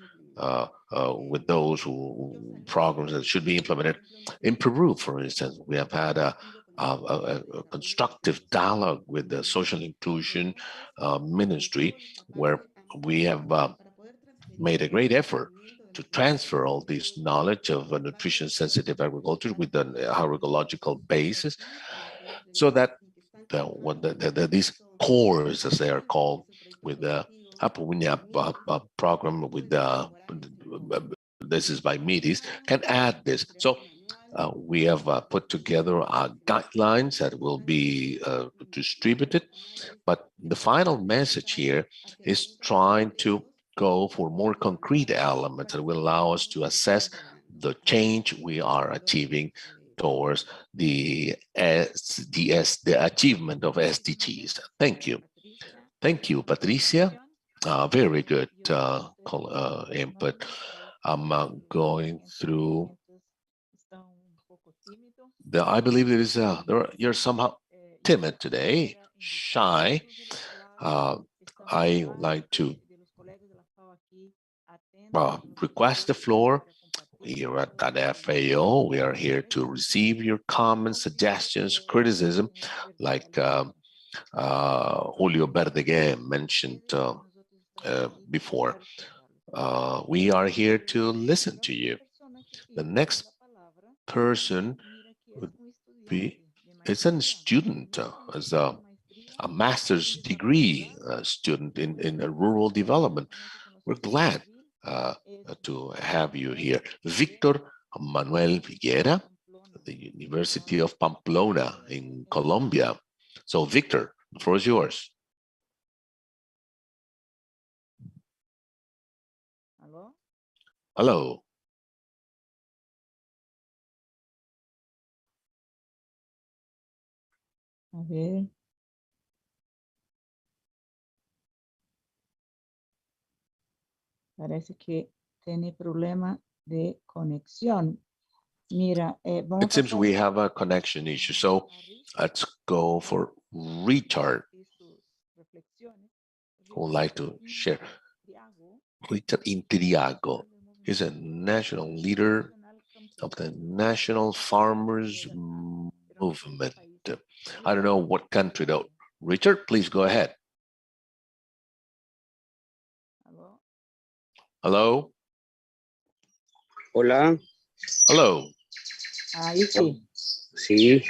with those programs that should be implemented. In Peru, for instance, we have had a constructive dialogue with the social inclusion ministry, where we have made a great effort to transfer all this knowledge of nutrition-sensitive agriculture with an agroecological basis, so that these cores, as they are called, with the Apunia program, with this is by MEDIS, can add this. So we have put together guidelines that will be distributed, but the final message here is trying to go for more concrete elements that will allow us to assess the change we are achieving towards the achievement of SDGs. Thank you. Thank you, Patricia. Very good input. I'm going through I believe you're somehow timid today, shy. I like to request the floor. Here at FAO, we are here to receive your comments, suggestions, criticism, like Julio Verdeguer mentioned before. We are here to listen to you. The next person would be, it's a student, as a master's degree student in rural development. We're glad to have you here. Victor Manuel Figuera, the University of Pamplona in Colombia. So Victor, the floor is yours. Hello? Hello. A ver. Parece que tiene problema de conexión. Mira, It seems we have a connection issue, so let's go for Richard, who would like to share. Richard Intriago is a national leader of the National Farmers Movement. I don't know what country though. Richard, please go ahead. Hello? Hola. Hello. Ahí sí. Sí.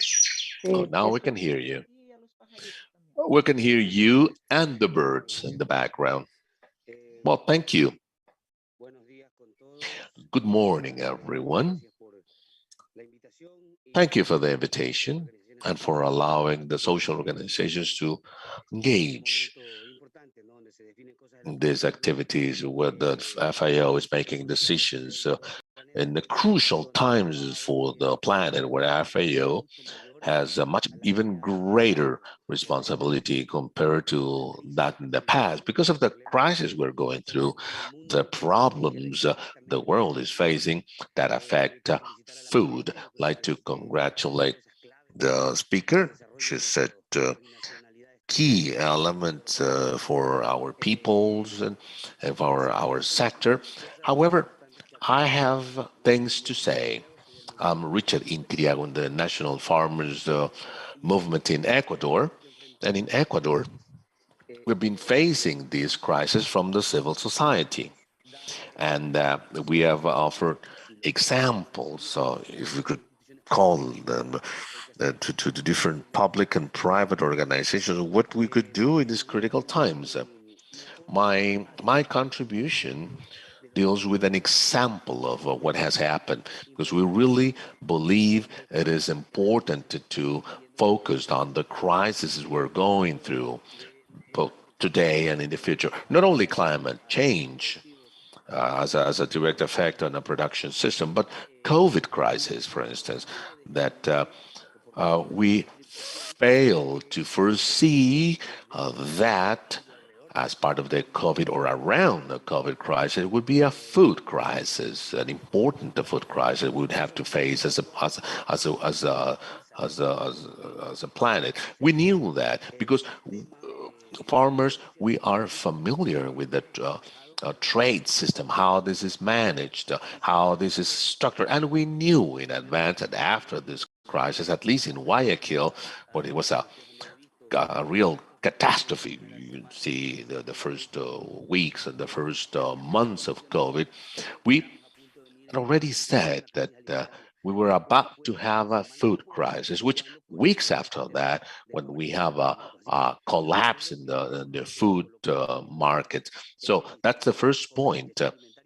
Oh, now we can hear you. We can hear you and the birds in the background. Well, thank you. Good morning, everyone. Thank you for the invitation and for allowing the social organizations to engage in these activities where the FAO is making decisions in the crucial times for the planet, where FAO has a much even greater responsibility compared to that in the past because of the crisis we're going through, the problems the world is facing that affect food. I'd like to congratulate the speaker. She said key elements for our peoples and for our sector. However, I have things to say. I'm Richard Intriago in the National Farmers Movement in Ecuador. And in Ecuador, we've been facing this crisis from the civil society. And we have offered examples, so if we could call them to the different public and private organizations, what we could do in these critical times. My contribution deals with an example of what has happened, because we really believe it is important to focus on the crises we're going through, both today and in the future. Not only climate change as a direct effect on the production system, but COVID crisis, for instance, that we failed to foresee that as part of the COVID or around the COVID crisis, it would be a food crisis, an important food crisis we would have to face as a planet. We knew that because farmers, we are familiar with the trade system, how this is managed, how this is structured, and we knew in advance that after this crisis, at least in Guayaquil, but it was a real catastrophe. You see the first weeks and the first months of COVID, we had already said that we were about to have a food crisis, which weeks after that, when we have a collapse in the food market. So that's the first point.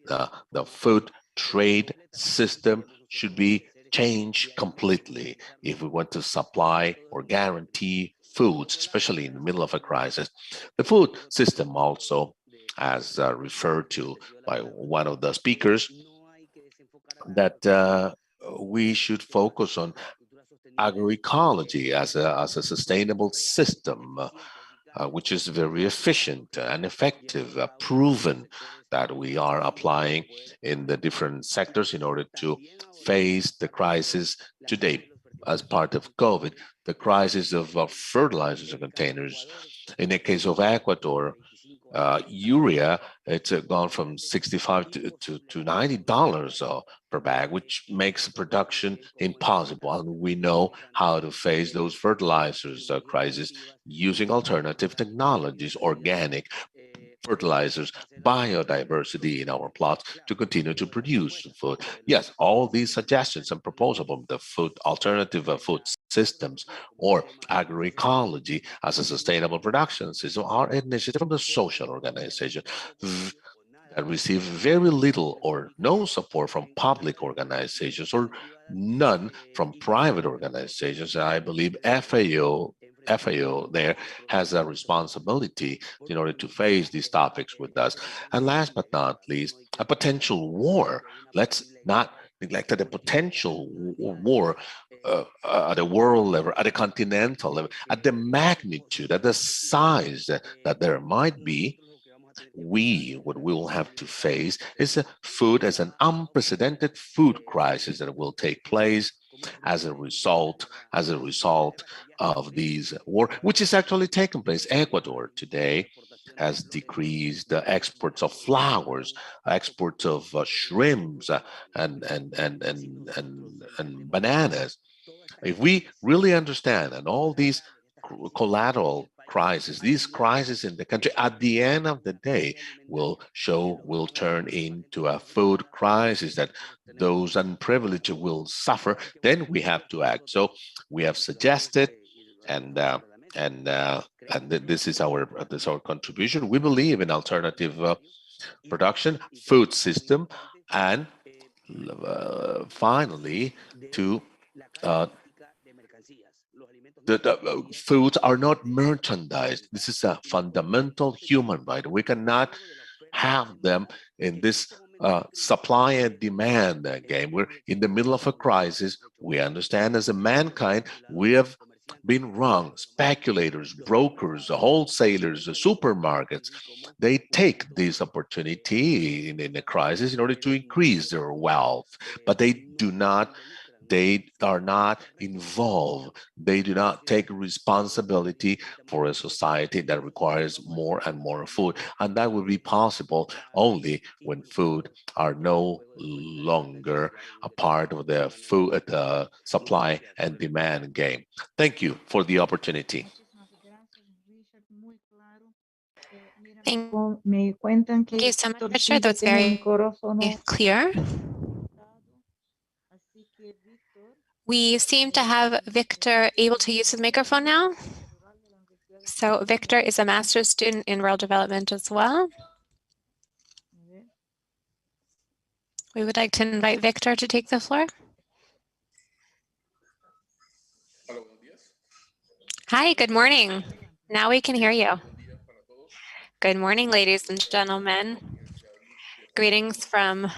The food trade system should be changed completely if we want to supply or guarantee foods, especially in the middle of a crisis. The food system also, as referred to by one of the speakers, that we should focus on agroecology as a sustainable system, which is very efficient and effective, proven that we are applying in the different sectors in order to face the crisis today as part of COVID, the crisis of fertilizers and containers. In the case of Ecuador, urea, it's gone from $65 to $90 per bag, which makes production impossible. And we know how to face those fertilizers crisis using alternative technologies, organic fertilizers, biodiversity in our plots to continue to produce food. Yes, all these suggestions and proposals of the food alternative food systems or agroecology as a sustainable production system are initiatives from the social organization that receive very little or no support from public organizations or none from private organizations. I believe FAO there has a responsibility in order to face these topics with us. And last but not least, a potential war. Let's not neglect that a potential war at a world level, at a continental level, at the magnitude, at the size that there might be. What we will have to face is food as an unprecedented food crisis that will take place as a result of these war, which is actually taking place. Ecuador today has decreased. The exports of flowers, exports of shrimps, and bananas. If we really understand, and all these collateral crises, these crises in the country, at the end of the day, will turn into a food crisis that those unprivileged will suffer, then we have to act. So we have suggested, and and uh, this is our contribution. We believe in alternative production, food system, and finally, to the foods are not merchandised. This is a fundamental human right. We cannot have them in this supply and demand game. We're in the middle of a crisis. We understand as a mankind, we have been wrong. Speculators, brokers, wholesalers, supermarkets, they take this opportunity in a crisis in order to increase their wealth, but they are not involved. They do not take responsibility for a society that requires more and more food. And that will be possible only when food are no longer a part of the food supply and demand game. Thank you for the opportunity. Thank Me cuentan que you so much, Víctor Richard. sigue That's tiene el very micrófono. clear. Así que, Víctor, We seem to have Victor able to use his microphone now. So Victor is a master's student in rural development as well. We would like to invite Victor to take the floor. Hi, good morning. Now we can hear you. Good morning, ladies and gentlemen. Greetings from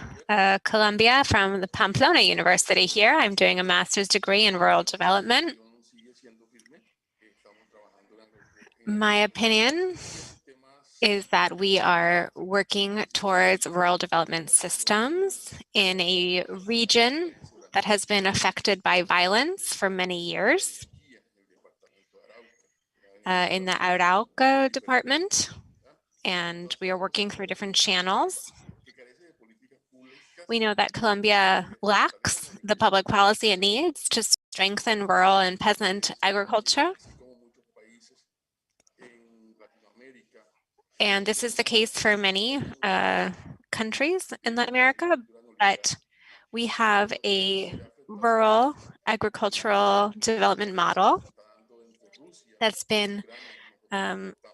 Colombia, from the Pamplona University here. I'm doing a master's degree in rural development. My opinion is that we are working towards rural development systems in a region that has been affected by violence for many years. In the Arauca department, and we are working through different channels. We know that Colombia lacks the public policy it needs to strengthen rural and peasant agriculture. And this is the case for many countries in Latin America, but we have a rural agricultural development model that's been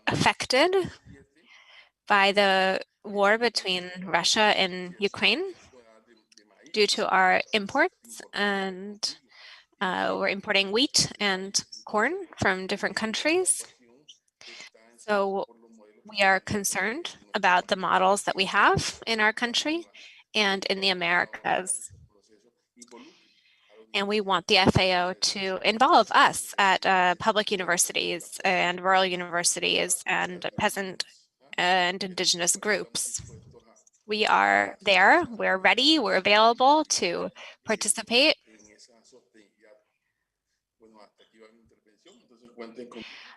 affected by the war between Russia and Ukraine due to our imports, and we're importing wheat and corn from different countries. So we are concerned about the models that we have in our country and in the Americas. And we want the FAO to involve us at public universities and rural universities and peasant and indigenous groups. We are there, we're ready, we're available to participate.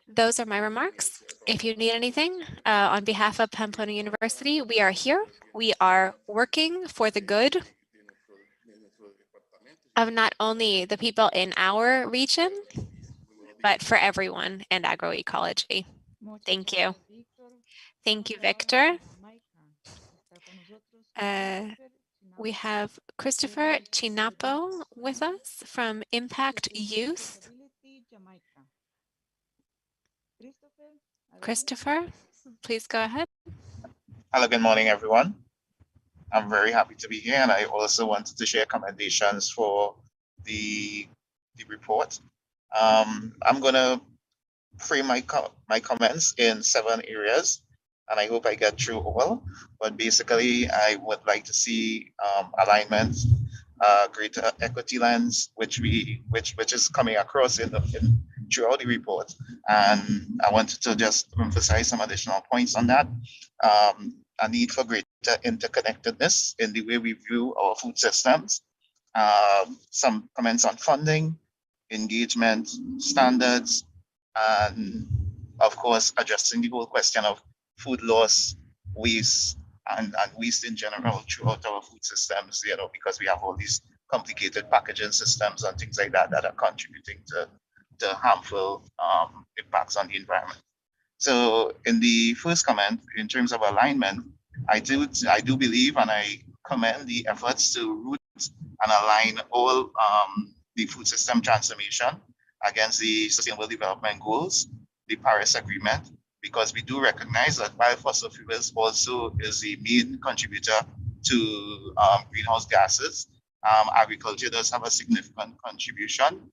Those are my remarks. If you need anything, on behalf of Pamplona University, we are here. We are working for the good of not only the people in our region, but for everyone in agroecology. Thank you. Thank you, Victor. We have Christopher Chinapo with us from Impact Youth. Christopher, please go ahead. Hello, good morning, everyone. I'm very happy to be here, and I also wanted to share commendations for the report. I'm going to frame my comments in 7 areas, and I hope I get through all. But basically, I would like to see alignment, greater equity lens, which is coming across throughout the report. And I wanted to just emphasize some additional points on that. A need for greater interconnectedness in the way we view our food systems. Some comments on funding, engagement, standards, and of course, addressing the whole question of food loss, waste, and waste in general throughout our food systems, because we have all these complicated packaging systems and things like that that are contributing to harmful impacts on the environment. So in the first comment, in terms of alignment, I do believe and I commend the efforts to root and align all the food system transformation against the Sustainable Development Goals, the Paris Agreement, because we do recognize that while fossil fuels also is the main contributor to greenhouse gases, agriculture does have a significant contribution.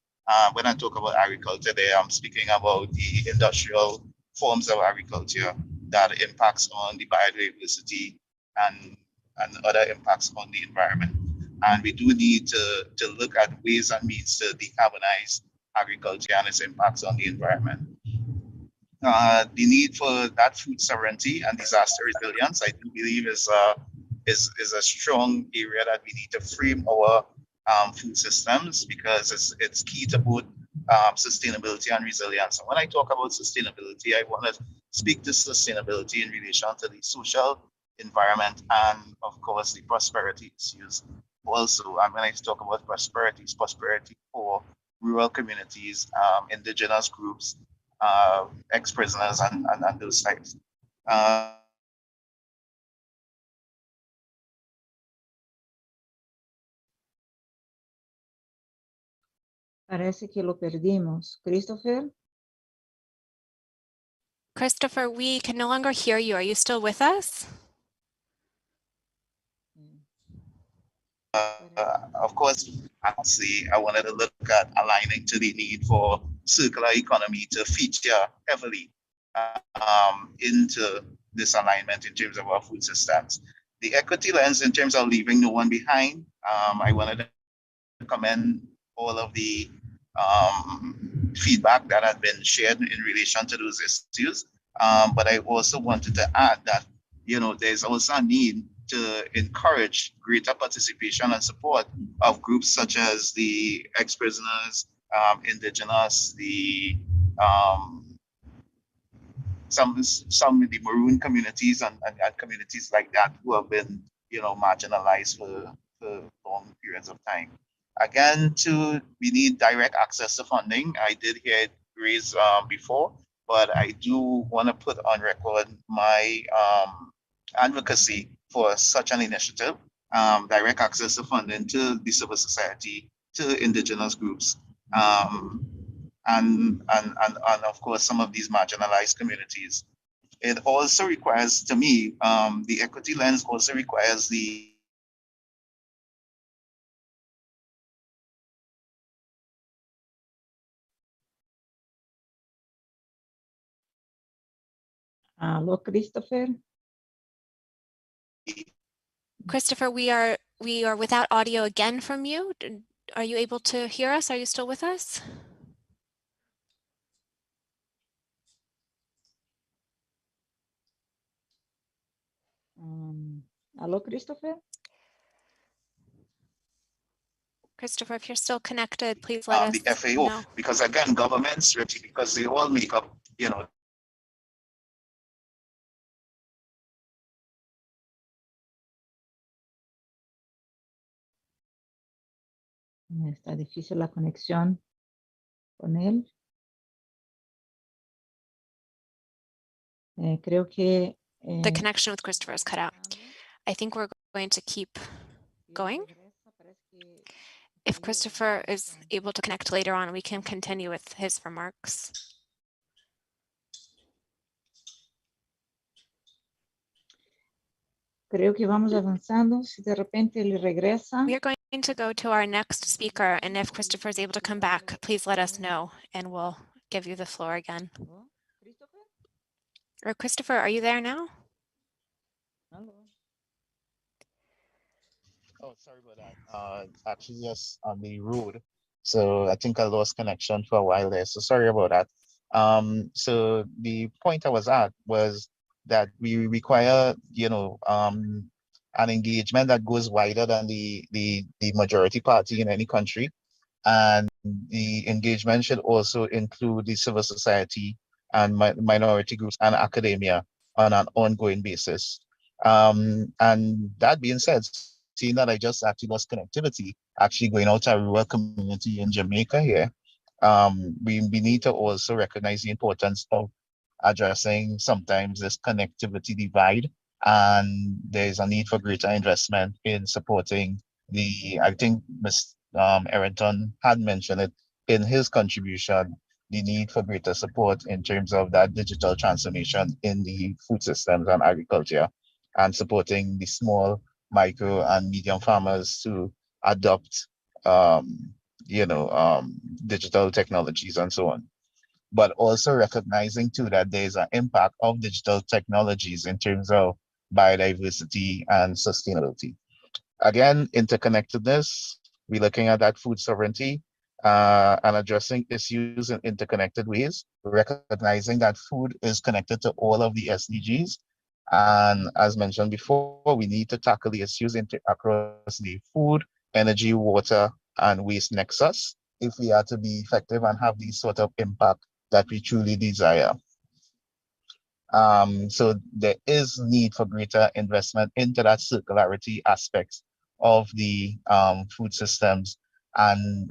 When I talk about agriculture there, I'm speaking about the industrial forms of agriculture that impacts on the biodiversity and other impacts on the environment. And we do need to look at ways and means to decarbonize agriculture and its impacts on the environment. The need for that food sovereignty and disaster resilience, I do believe, is a strong area that we need to frame our food systems, because it's key to both sustainability and resilience. And when I talk about sustainability, I want to speak to sustainability in relation to the social, environment, and of course the prosperity issues also. And when I talk about prosperity, it's prosperity for rural communities, indigenous groups, ex-prisoners, and those types. Parece que lo perdimos. Christopher? Christopher, we can no longer hear you. Are you still with us? Of course, honestly, I wanted to look at aligning to the need for circular economy to feature heavily into this alignment in terms of our food systems. The equity lens in terms of leaving no one behind, I wanted to commend all of the feedback that had been shared in relation to those issues. But I also wanted to add that, there's also a need to encourage greater participation and support of groups such as the ex-prisoners, indigenous, the some of the maroon communities and communities like that who have been, marginalized for long periods of time. Again, we need direct access to funding. I did hear it raised before, but I do want to put on record my advocacy for such an initiative, direct access to funding to the civil society, to indigenous groups, and of course some of these marginalized communities. It also requires, to me, the equity lens also requires the Hello, Christopher? Christopher, we are without audio again from you. Are you able to hear us? Are you still with us? Hello, Christopher? Christopher, if you're still connected, please let us the FAO know. Because again, governments, because they all make up, Está difícil la conexión con él. Creo que The connection with Christopher is cut out. I think we're going to keep going. If Christopher is able to connect later on, we can continue with his remarks. Creo que vamos avanzando. Si de repente él regresa. We are going to go to our next speaker, and if Christopher is able to come back, please let us know, and we'll give you the floor again. Or Christopher, are you there now? Hello. Oh, sorry about that. Actually, yes, on the road. So I think I lost connection for a while there. So sorry about that. So the point I was at was that we require, an engagement that goes wider than the majority party in any country. And the engagement should also include the civil society and minority groups and academia. on an ongoing basis. And that being said, seeing that I just actually lost connectivity, actually going out to a rural community in Jamaica here, we need to also recognize the importance of addressing sometimes this connectivity divide. And there's a need for greater investment in supporting I think Ms. Errington had mentioned it in his contribution, the need for greater support in terms of that digital transformation in the food systems and agriculture, and supporting the small, micro, and medium farmers to adopt, um, digital technologies and so on. But also recognizing too that there's an impact of digital technologies in terms of biodiversity and sustainability. Again, interconnectedness, we're looking at that food sovereignty and addressing issues in interconnected ways, recognizing that food is connected to all of the SDGs. And as mentioned before, we need to tackle the issues across the food, energy, water, and waste nexus if we are to be effective and have the sort of impact that we truly desire. So there is need for greater investment into that circularity aspects of the food systems, and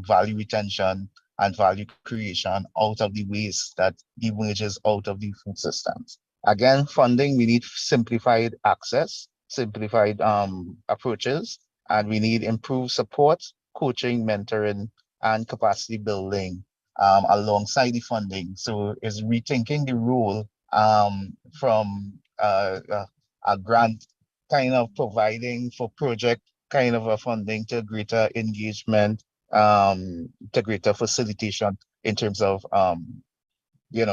value retention and value creation out of the waste that emerges out of the food systems. Again, funding, we need simplified access, simplified approaches, and we need improved support, coaching, mentoring, and capacity building alongside the funding. So it's rethinking the role from a grant kind of providing for project kind of a funding to greater engagement, to greater facilitation in terms of the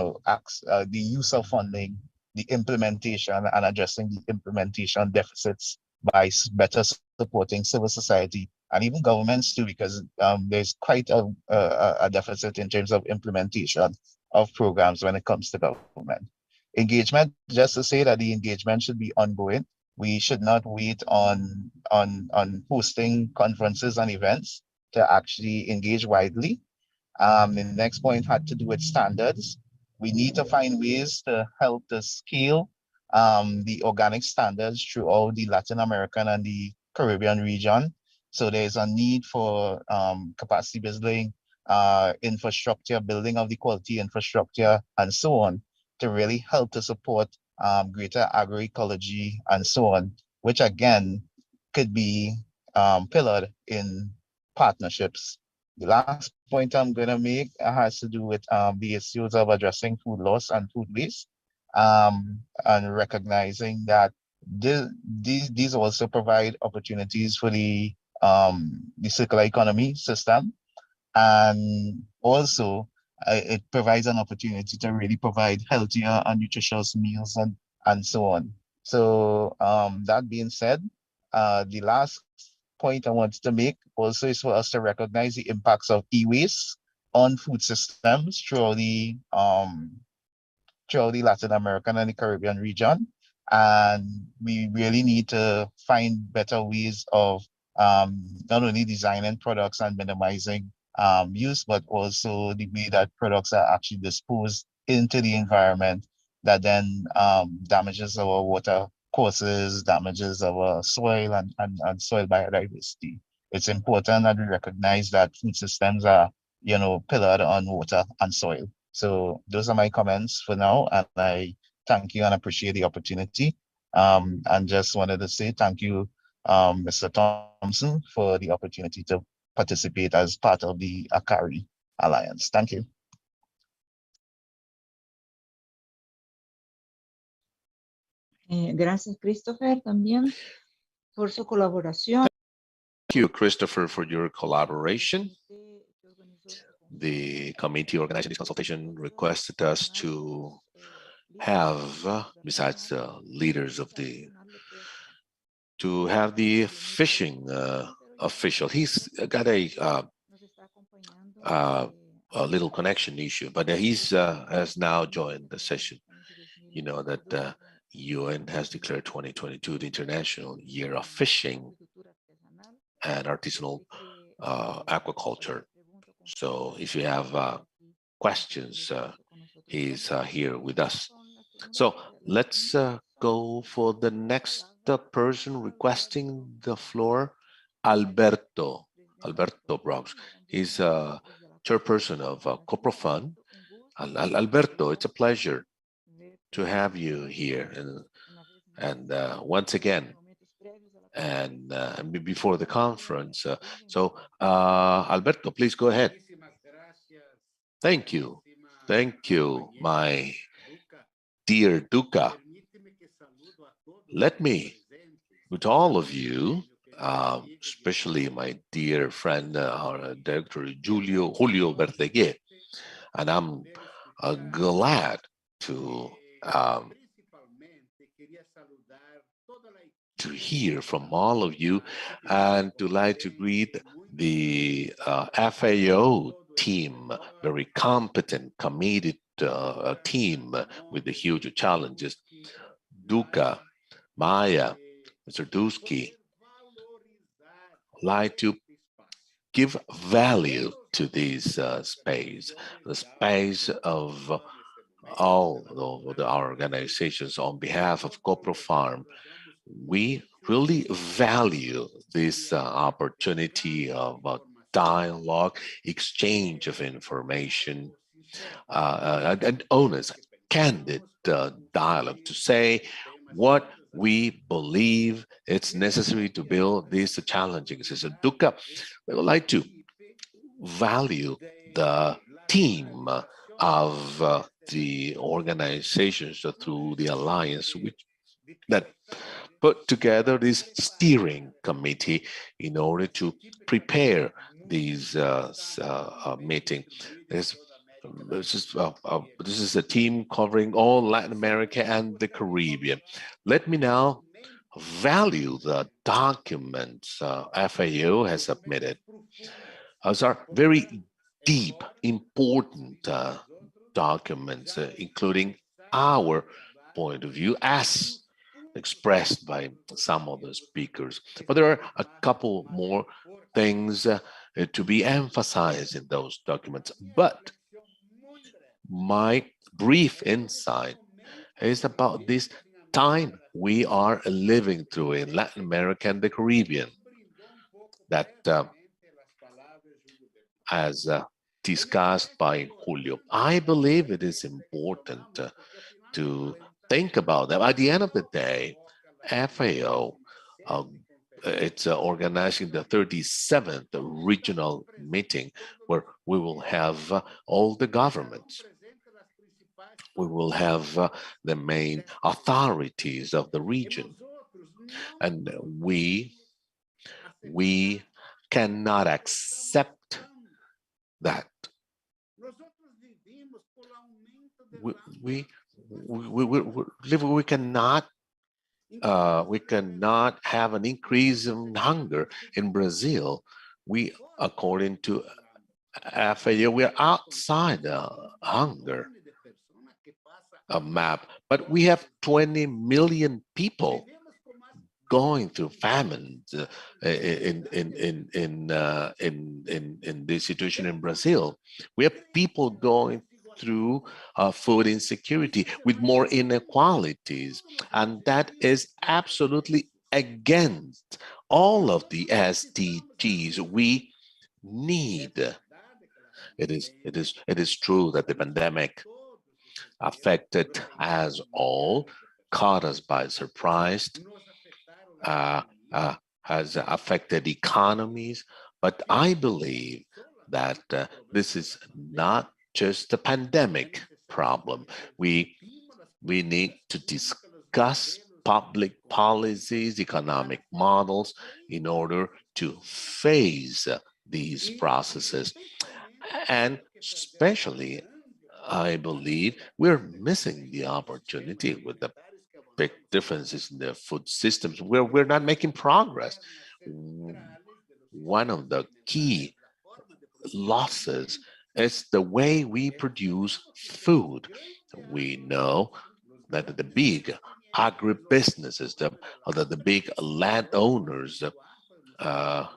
use of funding, the implementation, and addressing the implementation deficits by better supporting civil society and even governments too, because there's quite a deficit in terms of implementation of programs when it comes to government. Engagement, just to say that the engagement should be ongoing. We should not wait on hosting conferences and events to actually engage widely. The next point had to do with standards. We need to find ways to help to scale the organic standards throughout the Latin American and the Caribbean region. So there's a need for capacity building, infrastructure, building of the quality infrastructure, and so on, to really help to support greater agroecology and so on, which again could be pillared in partnerships. The last point I'm going to make has to do with the issues of addressing food loss and food waste, and recognizing that these also provide opportunities for the circular economy system, and also it provides an opportunity to really provide healthier and nutritious meals and so on. So that being said, the last point I wanted to make also is for us to recognize the impacts of e-waste on food systems throughout the Latin American and the Caribbean region. And we really need to find better ways of not only designing products and minimizing use, but also the way that products are actually disposed into the environment that then damages our water courses, damages our soil and soil biodiversity. It's important that we recognize that food systems are, pillared on water and soil. So those are my comments for now, and I thank you and appreciate the opportunity. And just wanted to say thank you, Mr. Thompson, for the opportunity to participate as part of the ACARI Alliance. Thank you. Gracias, Christopher, también por su colaboración. Thank you, Christopher, for your collaboration. The committee organizing this consultation requested us to have, besides the leaders of to have the fishing official. He's got a little connection issue, but he's has now joined the session. You know that UN has declared 2022 the International Year of Fishing and Artisanal Aquaculture. So if you have questions, he's here with us. So let's go for the next person requesting the floor, Alberto. Alberto Bronx. He's a chairperson of Coprofund. Alberto, it's a pleasure to have you here. And once again, and before the conference. Alberto, please go ahead. Thank you. Thank you, my dear Duca. Let me, with all of you, especially my dear friend, our Director Julio Verdeguer, and I'm glad to hear from all of you and to like to greet the FAO team, very competent, committed team with the huge challenges. Duca, Maya, Mr. Dusky, like to give value to this space, the space of all of our organizations on behalf of CoproFarm. We really value this opportunity of dialogue, exchange of information, and honest, candid dialogue to say what we believe it's necessary to build this challenging system. Duca, I would like to value the team of the organizations through the alliance that put together this steering committee in order to prepare these meeting. This is a team covering all Latin America and the Caribbean. Let me now value the documents FAO has submitted. Those are very deep, important documents, including our point of view as expressed by some of the speakers. But there are a couple more things to be emphasized in those documents. But my brief insight is about this time we are living through in Latin America and the Caribbean that as discussed by Julio. I believe it is important to think about that. At the end of the day, FAO, it's organizing the 37th regional meeting where we will have all the governments. We will have the main authorities of the region. And we cannot accept that. We cannot have an increase in hunger in Brazil. According to FAO, we are outside the hunger map, but we have 20 million people going through famine in this situation in Brazil. We have people going through food insecurity with more inequalities, and that is absolutely against all of the SDGs we need. It is true that the pandemic affected us all, caught us by surprise, has affected economies, but I believe that this is not just a pandemic problem. We need to discuss public policies, economic models in order to phase these processes. And especially, I believe we're missing the opportunity with the big differences in the food systems where we're not making progress. One of the key losses is the way we produce food. We know that the big agribusinesses, the big landowners are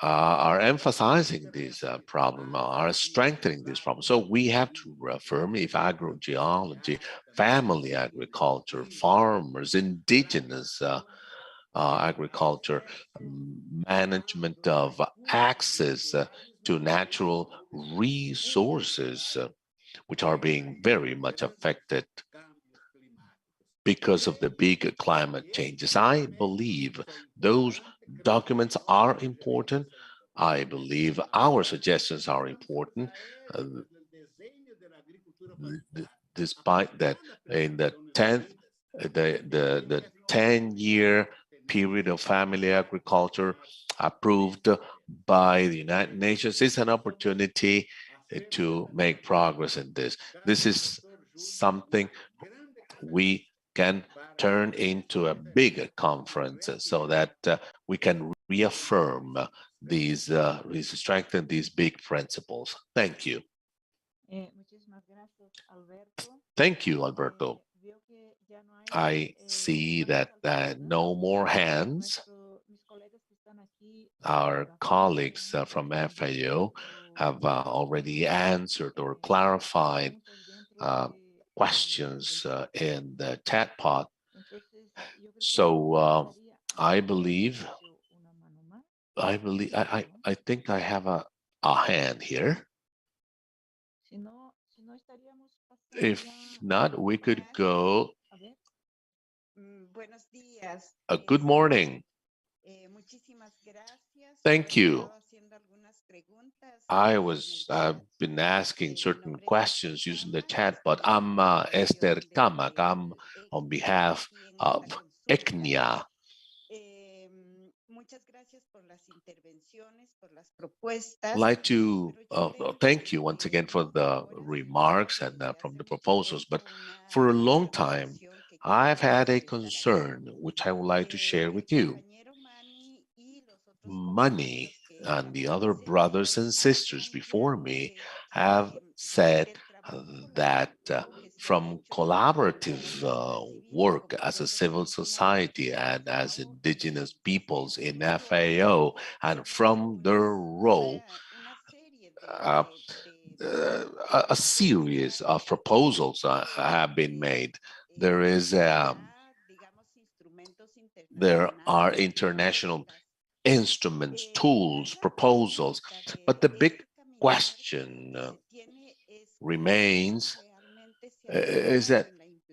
are emphasizing this problem, are strengthening this problem. So we have to affirm if agrogeology, family agriculture, farmers, indigenous agriculture, management of access to natural resources, which are being very much affected because of the big climate changes. I believe those documents are important. I believe our suggestions are important, uh, despite that in the 10-year period of family agriculture approved by the United Nations is an opportunity to make progress in this. This is something we can turn into a bigger conference so that we can reaffirm strengthen these big principles. Thank you. Muchísimas gracias, Alberto. Thank you, Alberto. Veo que ya no I hay see más that alzadas, no more hands. mis colegas que están aquí Our para colleagues FAO from ya FAO respondieron have already answered or clarified preguntas dentro de questions del chat. in the chat pod. Entonces, yo creo que So necesitaría I hacer believe, una mano más. I think I have a hand here. Si no estaríamos pasando If ya not, we could go. a ver. Buenos días. Good morning. Muchísimas gracias. Thank He you. estado haciendo algunas preguntas I've chat. been asking Mi certain nombre es questions Esther using the Cama, chat, but estoy I'm en Esther representación Kamak. del I'm on behalf aquí en of esta consulta. ECNIA. Muchas gracias por las intervenciones, por las propuestas. I'd like to Pero yo thank tengo, you once again for the ahora remarks and desde from hace the mucho proposals. But tiempo for a una long time, preocupación que I've quería had a manifestar aquí. concern which I would like to share with you. Compañero Manny y los otros Money compañeros que and the other antes brothers and sisters before me have said that from collaborative work as a civil society and as indigenous peoples in FAO and from their role, a series of proposals have been made. There are international instruments, tools, proposals, but the big question remains is that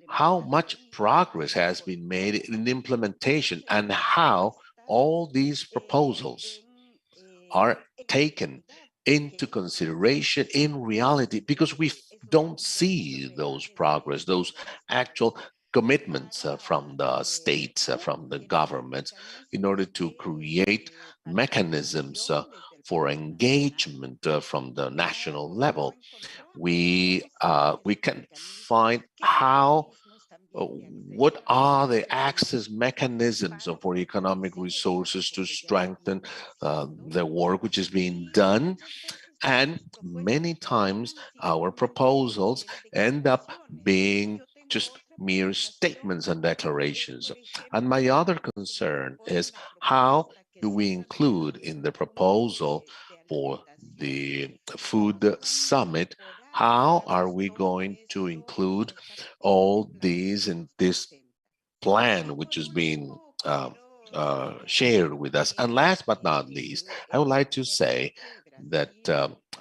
how much progress has been made in implementation and how all these proposals are taken into consideration in reality, because we don't see those progress, those actual commitments from the states, from the governments, in order to create mechanisms for engagement from the national level. We can find how what are the access mechanisms for economic resources to strengthen the work which is being done. And many times our proposals end up being just mere statements and declarations. And my other concern is how do we include in the proposal for the food summit, how are we going to include all these in this plan which is being shared with us? And last but not least, I would like to say that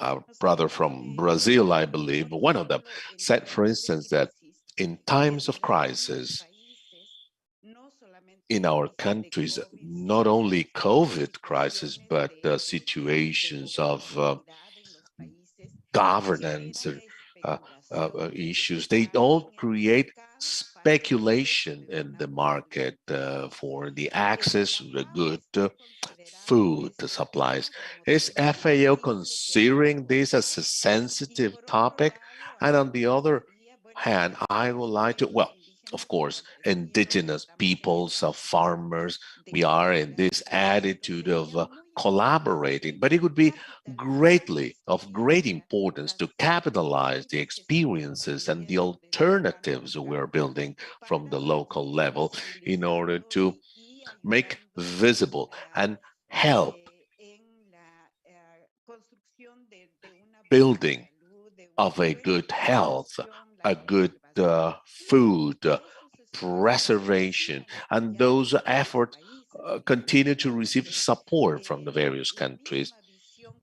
our brother from Brazil, I believe, one of them, said, for instance, that in times of crisis in our countries, not only COVID crisis, but situations of governance issues, they all create speculation in the market for the access to the good food supplies. Is FAO considering this as a sensitive topic? And on the other hand, I would like to, well, of course, indigenous peoples, farmers, we are in this attitude of collaborating, but it would be greatly of great importance to capitalize the experiences and the alternatives we're building from the local level in order to make visible and help building of a good health, a good food, preservation, and those efforts continue to receive support from the various countries.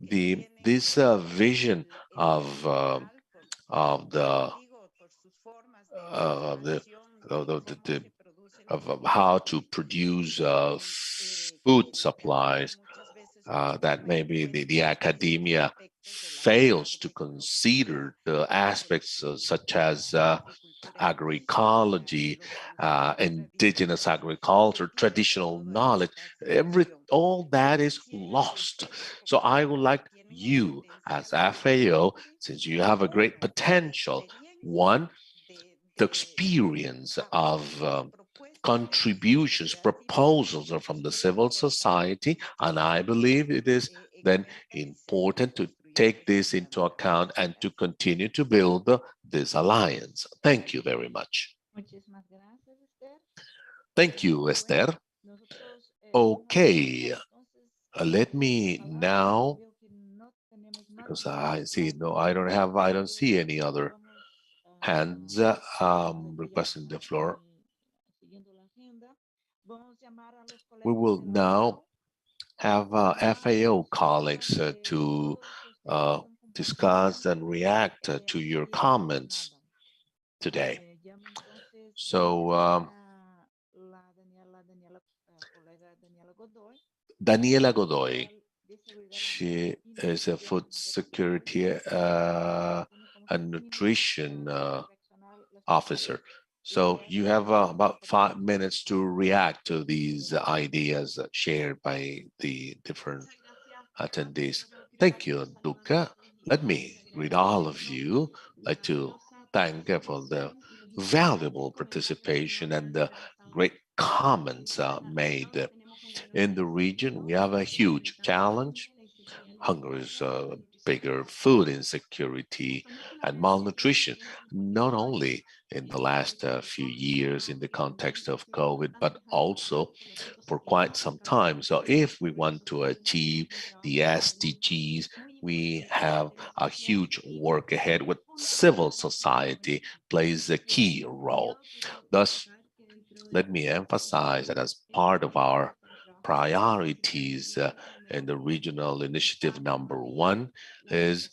This vision of of the of the of of how to produce food supplies that maybe the academia fails to consider the aspects such as agroecology, indigenous agriculture, traditional knowledge, all that is lost. So I would like you as FAO, since you have a great potential, one, the experience of contributions, proposals are from the civil society, and I believe it is then important to take this into account and to continue to build this alliance. Thank you very much. Muchísimas gracias, Esther. Thank you, Esther. Nosotros, Okay, entonces, let me now, veo que no tenemos más because I see, no, I don't see any other hands requesting the floor. siguiendo la agenda. Vamos a llamar a los We colegas will en la now sala. have FAO colleagues to discuss and react to your comments today. Llamo entonces So, a la colega Daniela Godoy, Daniela Godoy, de seguridad she alimentaria is a food security and nutrition officer. So you have about 5 minutes to react to these ideas shared by the different attendees. Thank you, Duca. Let me greet all of you. I'd like to thank you for the valuable participation and the great comments made. In the region, we have a huge challenge. Hunger is bigger, food insecurity and malnutrition, not only in the last few years in the context of COVID, but also for quite some time. So if we want to achieve the SDGs, we have a huge work ahead with civil society plays a key role. Thus, let me emphasize that as part of our priorities in the regional initiative #1 is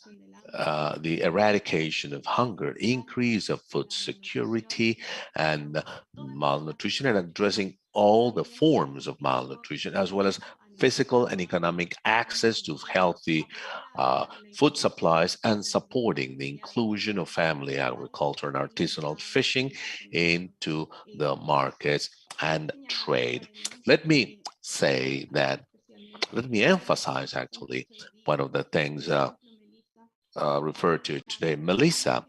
the eradication of hunger, increase of food security and malnutrition, and addressing all the forms of malnutrition, as well as physical and economic access to healthy food supplies, and supporting the inclusion of family agriculture and artisanal fishing into the markets and trade. Let me say that, let me emphasize actually one of the things referred to today, Melissa,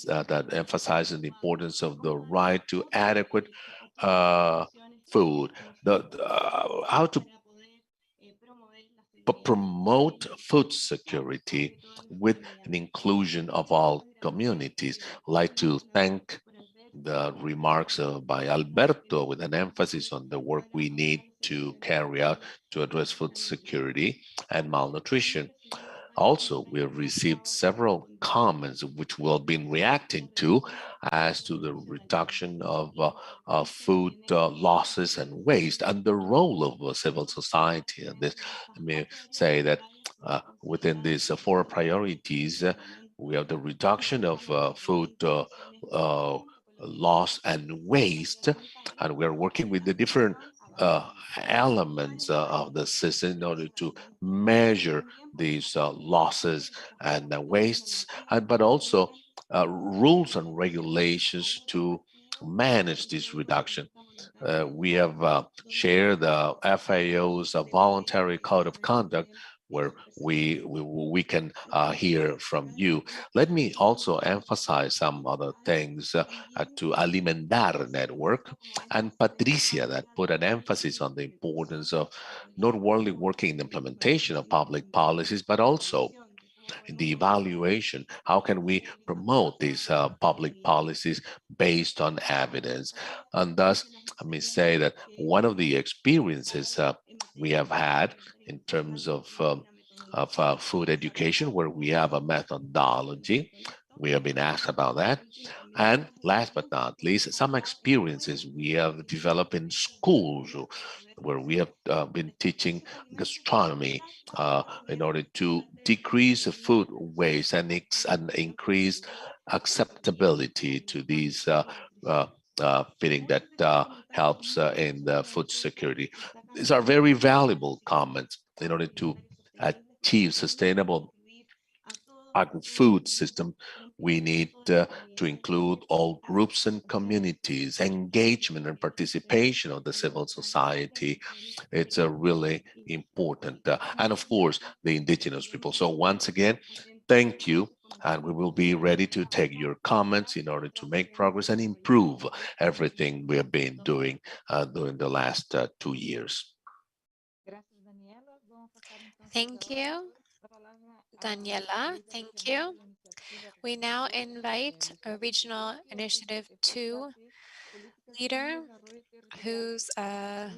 that emphasizes the importance of the right to adequate food, how to promote food security with an inclusion of all communities. I'd like to thank the remarks by Alberto with an emphasis on the work we need to carry out to address food security and malnutrition. Also, we have received several comments which we'll be reacting to as to the reduction of food losses and waste and the role of civil society in this. Let me say that within these 4 priorities, we have the reduction of food loss and waste, and we are working with the different elements of the system in order to measure these losses and wastes, but also rules and regulations to manage this reduction. We have shared the FAO's voluntary code of conduct where we can hear from you. Let me also emphasize some other things to Alimentar Network and Patricia that put an emphasis on the importance of not only working in the implementation of public policies, but also in the evaluation. How can we promote these public policies based on evidence? And thus, let me say that one of the experiences we have had in terms of of food education, where we have a methodology. We have been asked about that. And last but not least, some experiences we have developed in schools, where we have been teaching gastronomy in order to decrease the food waste and increase acceptability to these feeding that helps in the food security. These are very valuable comments in order to achieve sustainable agri-food system. We need to include all groups and communities, engagement and participation of the civil society. It's a really important, and of course, the indigenous people. So once again, thank you. And we will be ready to take your comments in order to make progress and improve everything we have been doing during the last 2 years. Thank you, Daniela. Thank you. We now invite a Regional Initiative 2 leader, who's a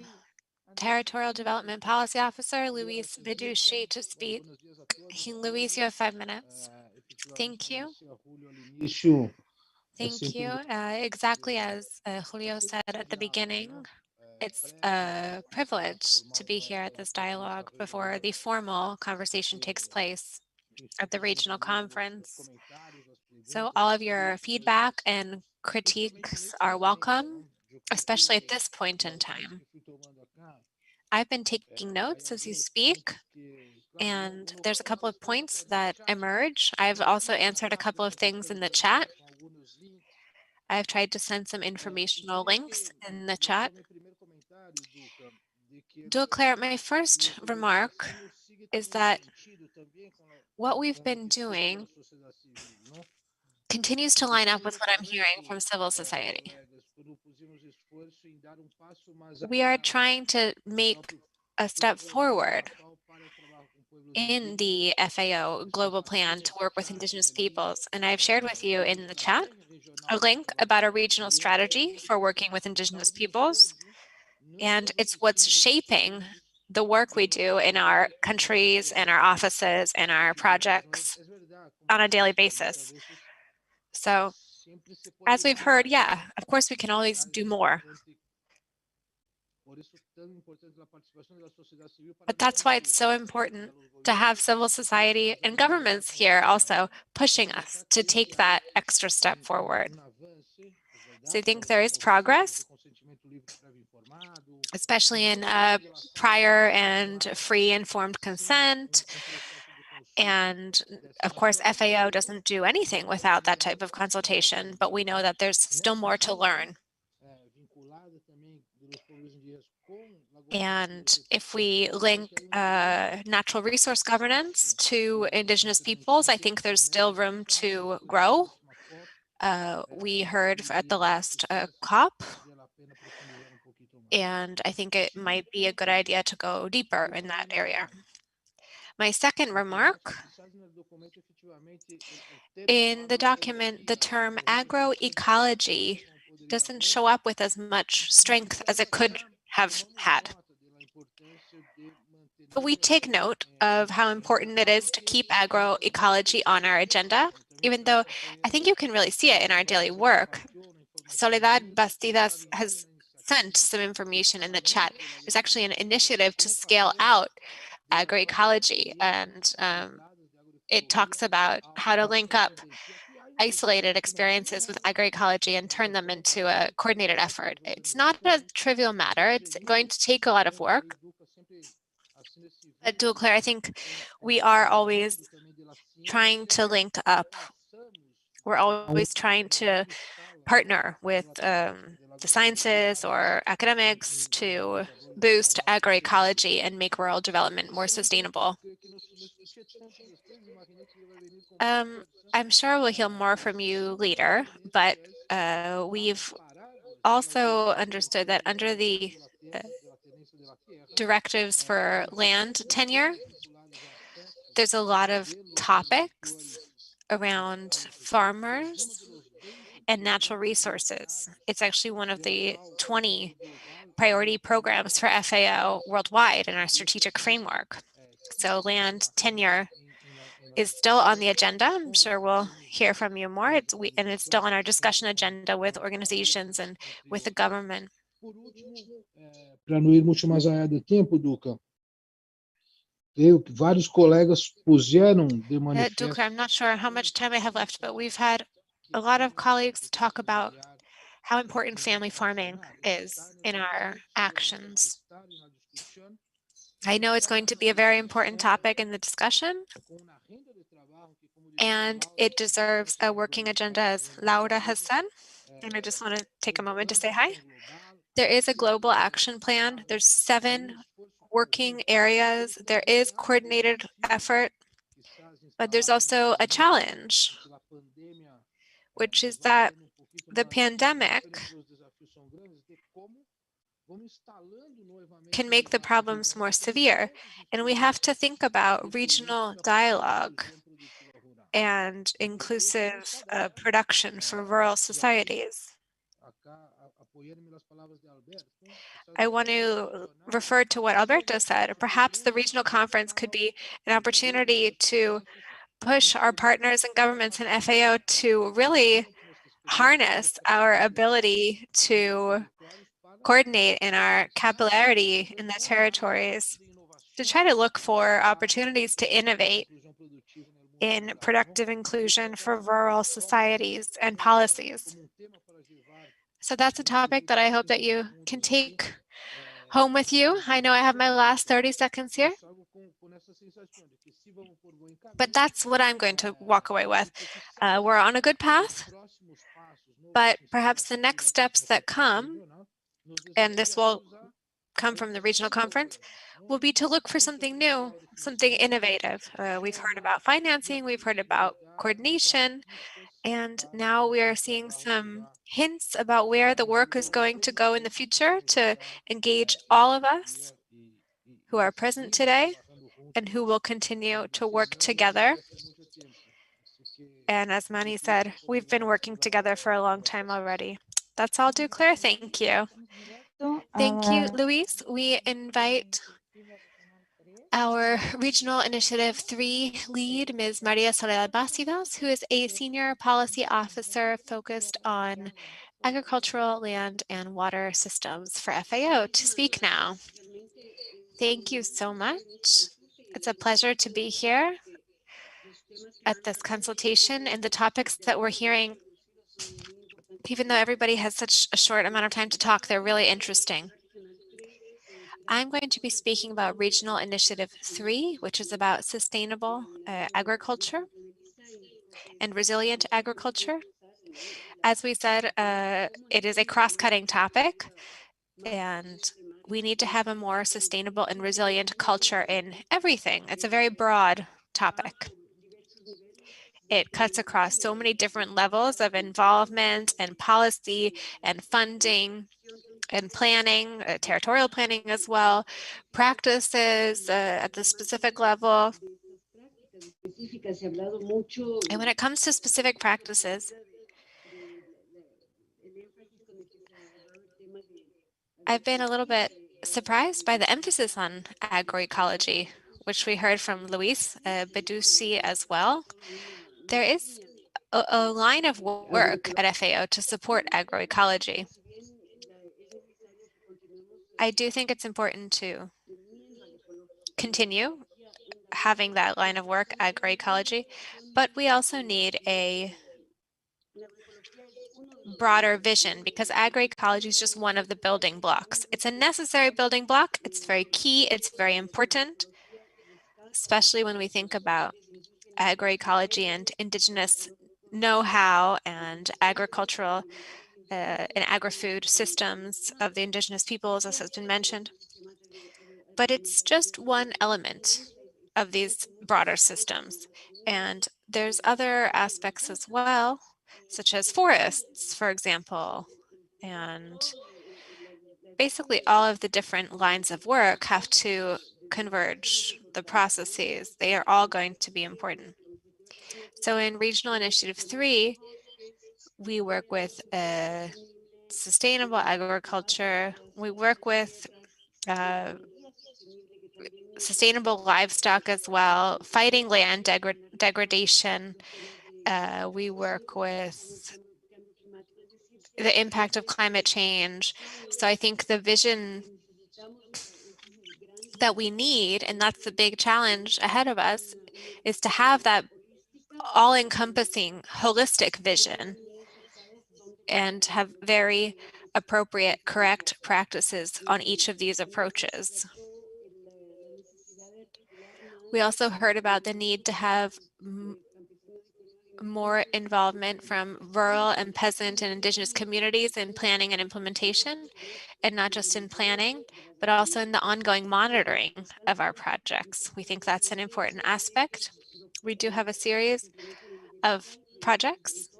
Territorial Development Policy Officer, Luis Bedushi, to speak. Luis, you have 5 minutes. Thank you. Thank you. Exactly as Julio said at the beginning, it's a privilege to be here at this dialogue before the formal conversation takes place at the regional conference. So all of your feedback and critiques are welcome, especially at this point in time. I've been taking notes as you speak, and there's a couple of points that emerge. I've also answered a couple of things in the chat. I've tried to send some informational links in the chat. Claire, my first remark is that what we've been doing continues to line up with what I'm hearing from civil society. We are trying to make a step forward in the FAO global plan to work with Indigenous peoples. And I've shared with you in the chat a link about a regional strategy for working with Indigenous peoples. And it's what's shaping the work we do in our countries and our offices and our projects on a daily basis. So as we've heard, yeah, of course we can always do more. But that's why it's so important to have civil society and governments here also pushing us to take that extra step forward. So I think there is progress, especially in prior and free informed consent. And of course, FAO doesn't do anything without that type of consultation, but we know that there's still more to learn. And if we link natural resource governance to Indigenous peoples, I think there's still room to grow. We heard at the last COP, and I think it might be a good idea to go deeper in that area. My second remark, in the document, the term agroecology doesn't show up with as much strength as it could have had. But we take note of how important it is to keep agroecology on our agenda, even though I think you can really see it in our daily work. Soledad Bastidas has sent some information in the chat. There's actually an initiative to scale out agroecology, and it talks about how to link up isolated experiences with agroecology and turn them into a coordinated effort. It's not a trivial matter. It's going to take a lot of work. But Claire, I think we are always trying to link up. We're always trying to partner with the sciences or academics to boost agroecology and make rural development more sustainable. I'm sure we'll hear more from you later, but we've also understood that under the directives for land tenure, there's a lot of topics around farmers and natural resources. It's actually one of the 20 priority programs for FAO worldwide in our strategic framework. So land tenure is still on the agenda. I'm sure we'll hear from you more. And it's still on our discussion agenda with organizations and with the government. Para não ir muito mais além do tempo, Duca, vários colegas puseram de manifesto. Duca, I'm not sure how much time I have left, but we've had a lot of colleagues talk about how important family farming is in our actions. I know it's going to be a very important topic in the discussion, and it deserves a working agenda, as Laura has said. And I just want to take a moment to say hi. There is a global action plan. There's 7 working areas. There is coordinated effort, but there's also a challenge, which is that the pandemic can make the problems more severe, and we have to think about regional dialogue and inclusive production for rural societies. I want to refer to what Alberto said. Perhaps the regional conference could be an opportunity to push our partners and governments and FAO to really harness our ability to coordinate in our capillarity in the territories, to try to look for opportunities to innovate in productive inclusion for rural societies and policies. So that's a topic that I hope that you can take home with you. I know I have my last 30 seconds here, but that's what I'm going to walk away with. We're on a good path, but perhaps the next steps that come, and this will come from the regional conference, will be to look for something new, something innovative. We've heard about financing, we've heard about coordination, and now we are seeing some hints about where the work is going to go in the future to engage all of us who are present today and who will continue to work together. And as Manny said, we've been working together for a long time already. That's all, Duclair. Thank you. Thank you, Luis. We invite our Regional Initiative 3 lead, Ms. Maria Soledad Bacidas, who is a Senior Policy Officer focused on agricultural, land, and water systems for FAO, to speak now. Thank you so much. It's a pleasure to be here at this consultation, and the topics that we're hearing, even though everybody has such a short amount of time to talk, they're really interesting. I'm going to be speaking about Regional Initiative 3, which is about sustainable agriculture and resilient agriculture. As we said, it is a cross-cutting topic, and we need to have a more sustainable and resilient culture in everything. It's a very broad topic. It cuts across so many different levels of involvement and policy and funding and planning, territorial planning as well, practices at the specific level. And when it comes to specific practices, I've been a little bit surprised by the emphasis on agroecology, which we heard from Luis Bedusi as well. There is a line of work at FAO to support agroecology. I do think it's important to continue having that line of work, agroecology, but we also need a broader vision, because agroecology is just one of the building blocks. It's a necessary building block. It's very key. It's very important, especially when we think about agroecology and indigenous know-how and agricultural and agri-food systems of the indigenous peoples, as has been mentioned. But it's just one element of these broader systems. And there's other aspects as well, such as forests, for example, and basically all of the different lines of work have to converge the processes. They are all going to be important. So in Regional Initiative 3, we work with sustainable agriculture. We work with sustainable livestock as well, fighting land degradation. We work with the impact of climate change. So I think the vision that we need, and that's the big challenge ahead of us, is to have that all-encompassing holistic vision and have very appropriate, correct practices on each of these approaches. We also heard about the need to have more involvement from rural and peasant and indigenous communities in planning and implementation, and not just in planning, but also in the ongoing monitoring of our projects. We think that's an important aspect. We do have a series of projects,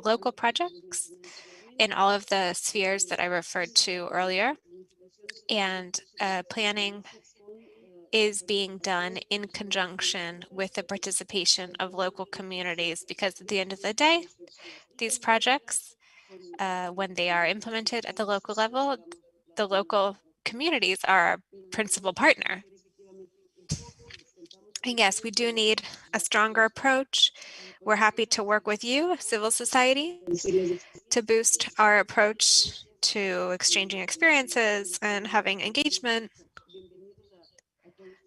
local projects, in all of the spheres that I referred to earlier. And planning is being done in conjunction with the participation of local communities, because at the end of the day, these projects, when they are implemented at the local level, the local communities are our principal partner. And yes, we do need a stronger approach. We're happy to work with you, civil society, to boost our approach to exchanging experiences and having engagement.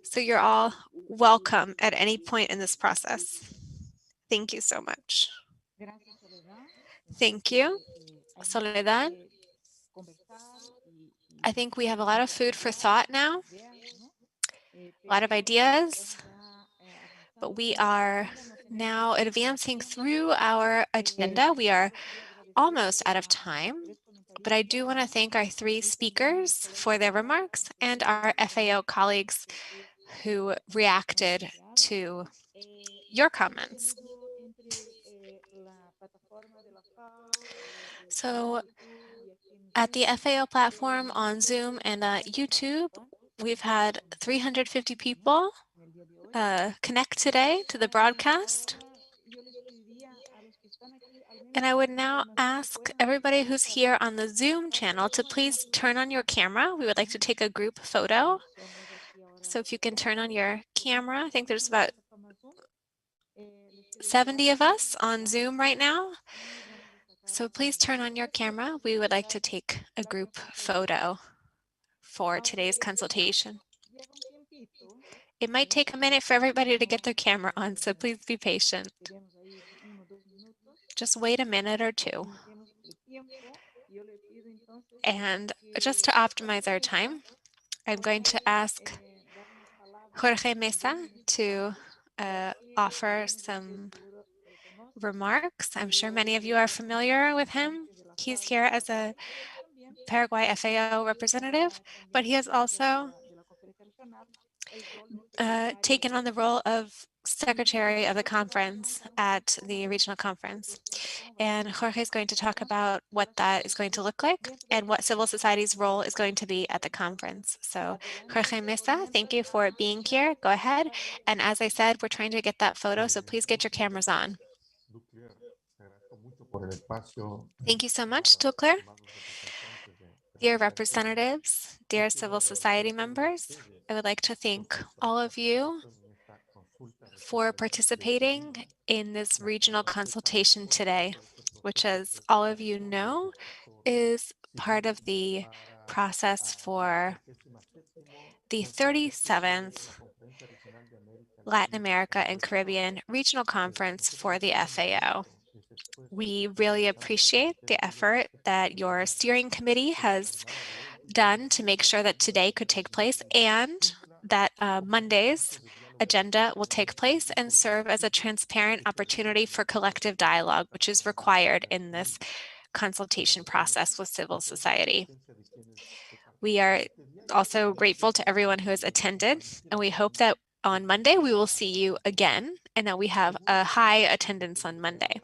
So you're all welcome at any point in this process. Thank you so much. Thank you, Soledad. I think we have a lot of food for thought now, a lot of ideas, but we are now advancing through our agenda. We are almost out of time, but I do want to thank our three speakers for their remarks and our FAO colleagues who reacted to your comments. So at the FAO platform on Zoom and YouTube, we've had 350 people connect today to the broadcast. And I would now ask everybody who's here on the Zoom channel to please turn on your camera. We would like to take a group photo. So if you can turn on your camera, I think there's about 70 of us on Zoom right now. So please turn on your camera. We would like to take a group photo for today's consultation. It might take a minute for everybody to get their camera on, so please be patient. Just wait a minute or two. And just to optimize our time, I'm going to ask Jorge Mesa to offer some remarks. I'm sure many of you are familiar with him. He's here as a Paraguay FAO representative, but he has also taken on the role of secretary of the conference at the regional conference. And Jorge is going to talk about what that is going to look like and what civil society's role is going to be at the conference. So Jorge Mesa, thank you for being here. Go ahead. And as I said, we're trying to get that photo, so please get your cameras on. Thank you so much, Ducler. Dear representatives, dear civil society members, I would like to thank all of you for participating in this regional consultation today, which, as all of you know, is part of the process for the 37th Latin America and Caribbean Regional Conference for the FAO. We really appreciate the effort that your steering committee has done to make sure that today could take place, and that Monday's agenda will take place and serve as a transparent opportunity for collective dialogue, which is required in this consultation process with civil society. We are also grateful to everyone who has attended, and we hope that on Monday we will see you again and that we have a high attendance on Monday.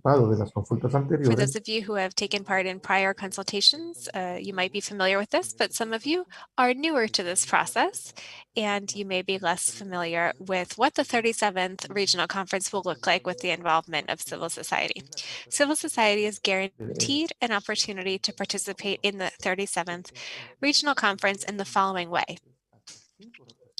For those of you who have taken part in prior consultations, you might be familiar with this, but some of you are newer to this process, and you may be less familiar with what the 37th Regional Conference will look like with the involvement of civil society. Civil society is guaranteed an opportunity to participate in the 37th Regional Conference in the following way.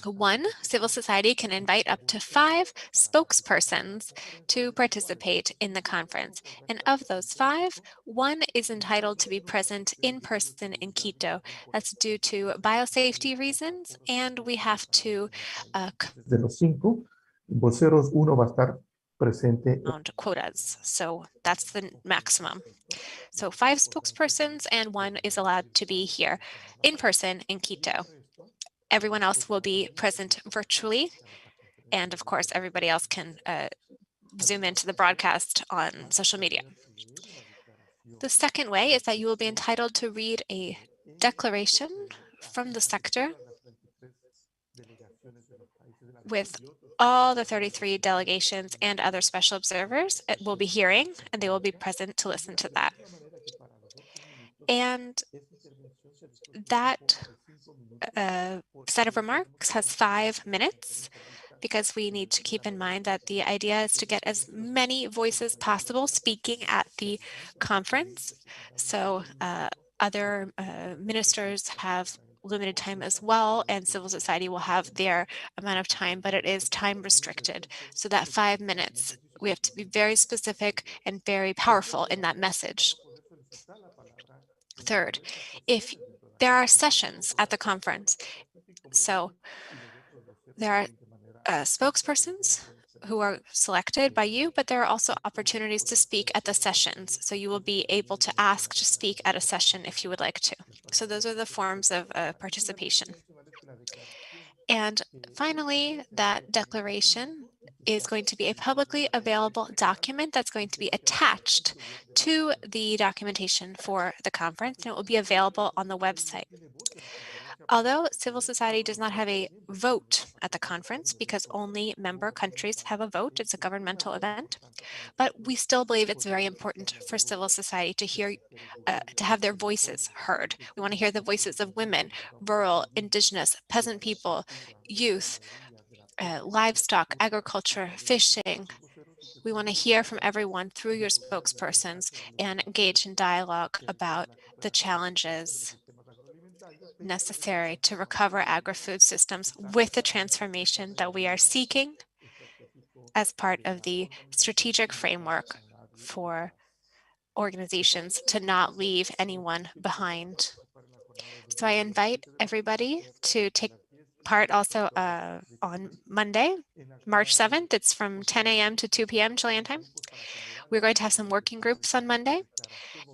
One civil society can invite up to 5 spokespersons to participate in the conference. And of those 5, one is entitled to be present in person in Quito. That's due to biosafety reasons, and we have to De los 5 voceros, uno va a estar presente. quotas. So that's the maximum. So 5 spokespersons and one is allowed to be here in person in Quito. Everyone else will be present virtually. And of course, everybody else can zoom into the broadcast on social media. The second way is that you will be entitled to read a declaration from the sector with all the 33 delegations and other special observers will be hearing, and they will be present to listen to that. And that set of remarks has 5 minutes, because we need to keep in mind that the idea is to get as many voices possible speaking at the conference. So other ministers have limited time as well, and civil society will have their amount of time, but it is time restricted. So that 5 minutes, we have to be very specific and very powerful in that message. Third, if there are sessions at the conference, so there are spokespersons who are selected by you, but there are also opportunities to speak at the sessions. So you will be able to ask to speak at a session if you would like to. So those are the forms of participation. And finally, that declaration is going to be a publicly available document that's going to be attached to the documentation for the conference, and it will be available on the website. Although civil society does not have a vote at the conference, because only member countries have a vote, it's a governmental event, but we still believe it's very important for civil society to hear, to have their voices heard. We want to hear the voices of women, rural, indigenous, peasant people, youth, livestock, agriculture, fishing. We want to hear from everyone through your spokespersons and engage in dialogue about the challenges necessary to recover agri-food systems with the transformation that we are seeking as part of the strategic framework for organizations to not leave anyone behind. So I invite everybody to take part also on Monday, March 7th. It's from 10 a.m. to 2 p.m. Chilean time. We're going to have some working groups on Monday,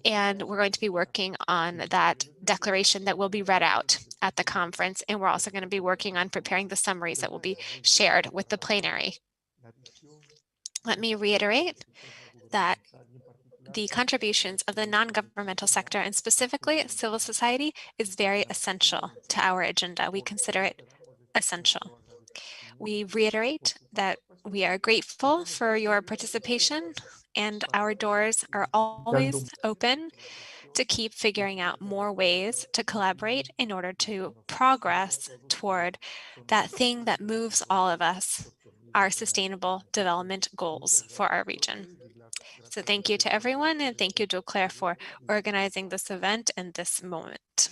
and we're going to be working on that declaration that will be read out at the conference. And we're also going to be working on preparing the summaries that will be shared with the plenary. Let me reiterate that the contributions of the non-governmental sector, and specifically civil society, is very essential to our agenda. We consider it essential. We reiterate that we are grateful for your participation, and our doors are always open to keep figuring out more ways to collaborate in order to progress toward that thing that moves all of us, our sustainable development goals for our region. So thank you to everyone, and thank you to Claire for organizing this event and this moment.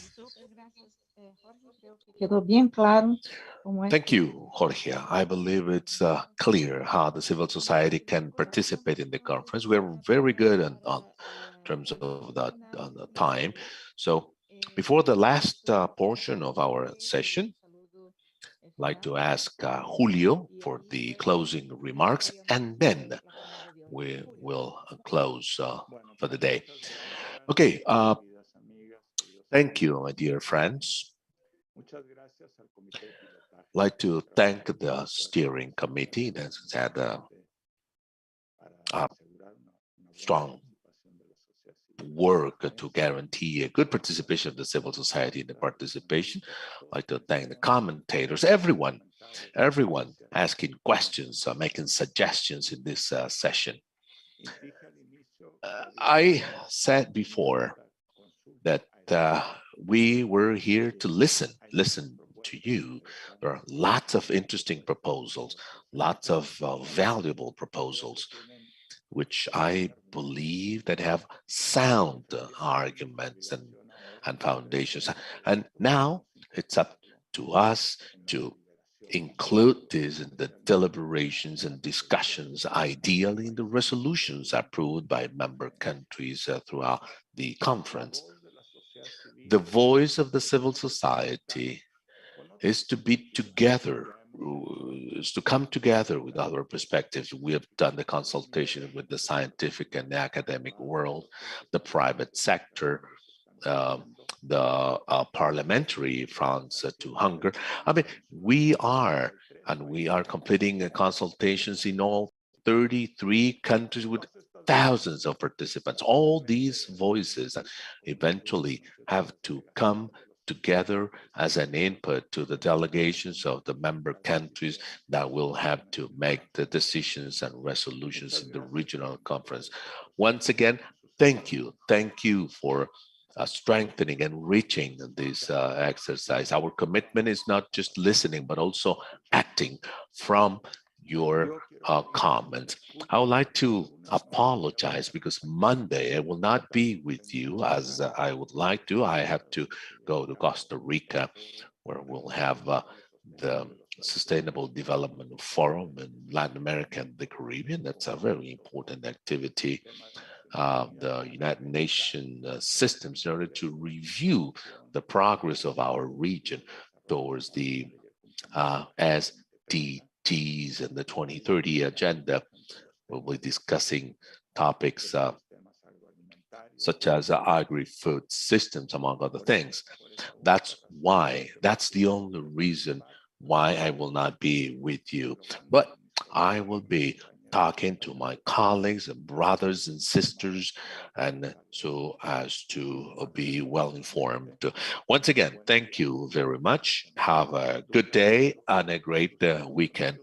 Thank you, Jorge. I believe it's clear how the civil society can participate in the conference. We're very good on terms of that on the time. So before the last portion of our session, I'd like to ask Julio for the closing remarks, and then we will close for the day. Okay, thank you, my dear friends. I'd like to thank the steering committee that's had a strong work to guarantee a good participation of the civil society in the participation. I'd like to thank the commentators, everyone asking questions, making suggestions in this session. I said before that we were here to listen to you. There are lots of interesting proposals, lots of valuable proposals, which I believe that have sound arguments and foundations. And now it's up to us to include this in the deliberations and discussions, ideally in the resolutions approved by member countries throughout the conference. The voice of the civil society is to be together, is to come together with other perspectives. We have done the consultation with the scientific and academic world, the private sector, the parliamentary fronts to hunger. I mean, we are completing consultations in all 33 countries with thousands of participants. All these voices eventually have to come together as an input to the delegations of the member countries that will have to make the decisions and resolutions in the regional conference. Once again, thank you. Thank you for strengthening and reaching this exercise. Our commitment is not just listening, but also acting from your comments. I would like to apologize because Monday I will not be with you as I would like to. I have to go to Costa Rica, where we'll have the Sustainable Development Forum in Latin America and the Caribbean. That's a very important activity. The United Nations systems in order to review the progress of our region towards the SDGs and the 2030 agenda. We'll be discussing topics such as agri-food systems, among other things. That's the only reason why I will not be with you. But I will be talking to my colleagues and brothers and sisters, and so as to be well informed. Once again, thank you very much. Have a good day and a great weekend.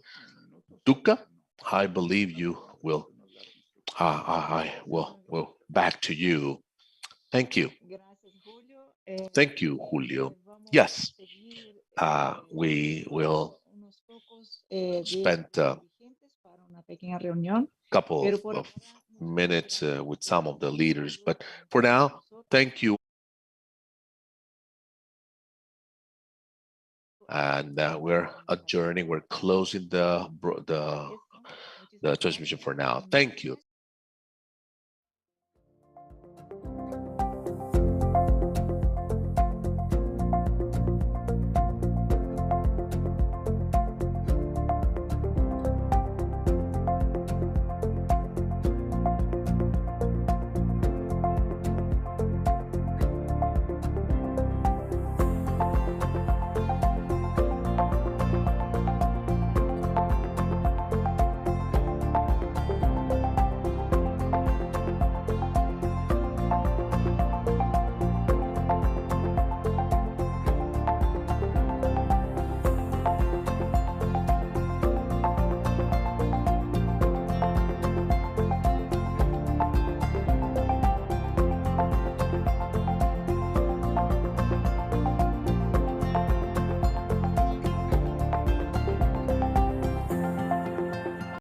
Duca, I believe you will. I will back to you. Thank you. Thank you, Julio. Yes, we will spend a couple of minutes with some of the leaders, but for now, thank you. And we're adjourning. We're closing the transmission for now. Thank you.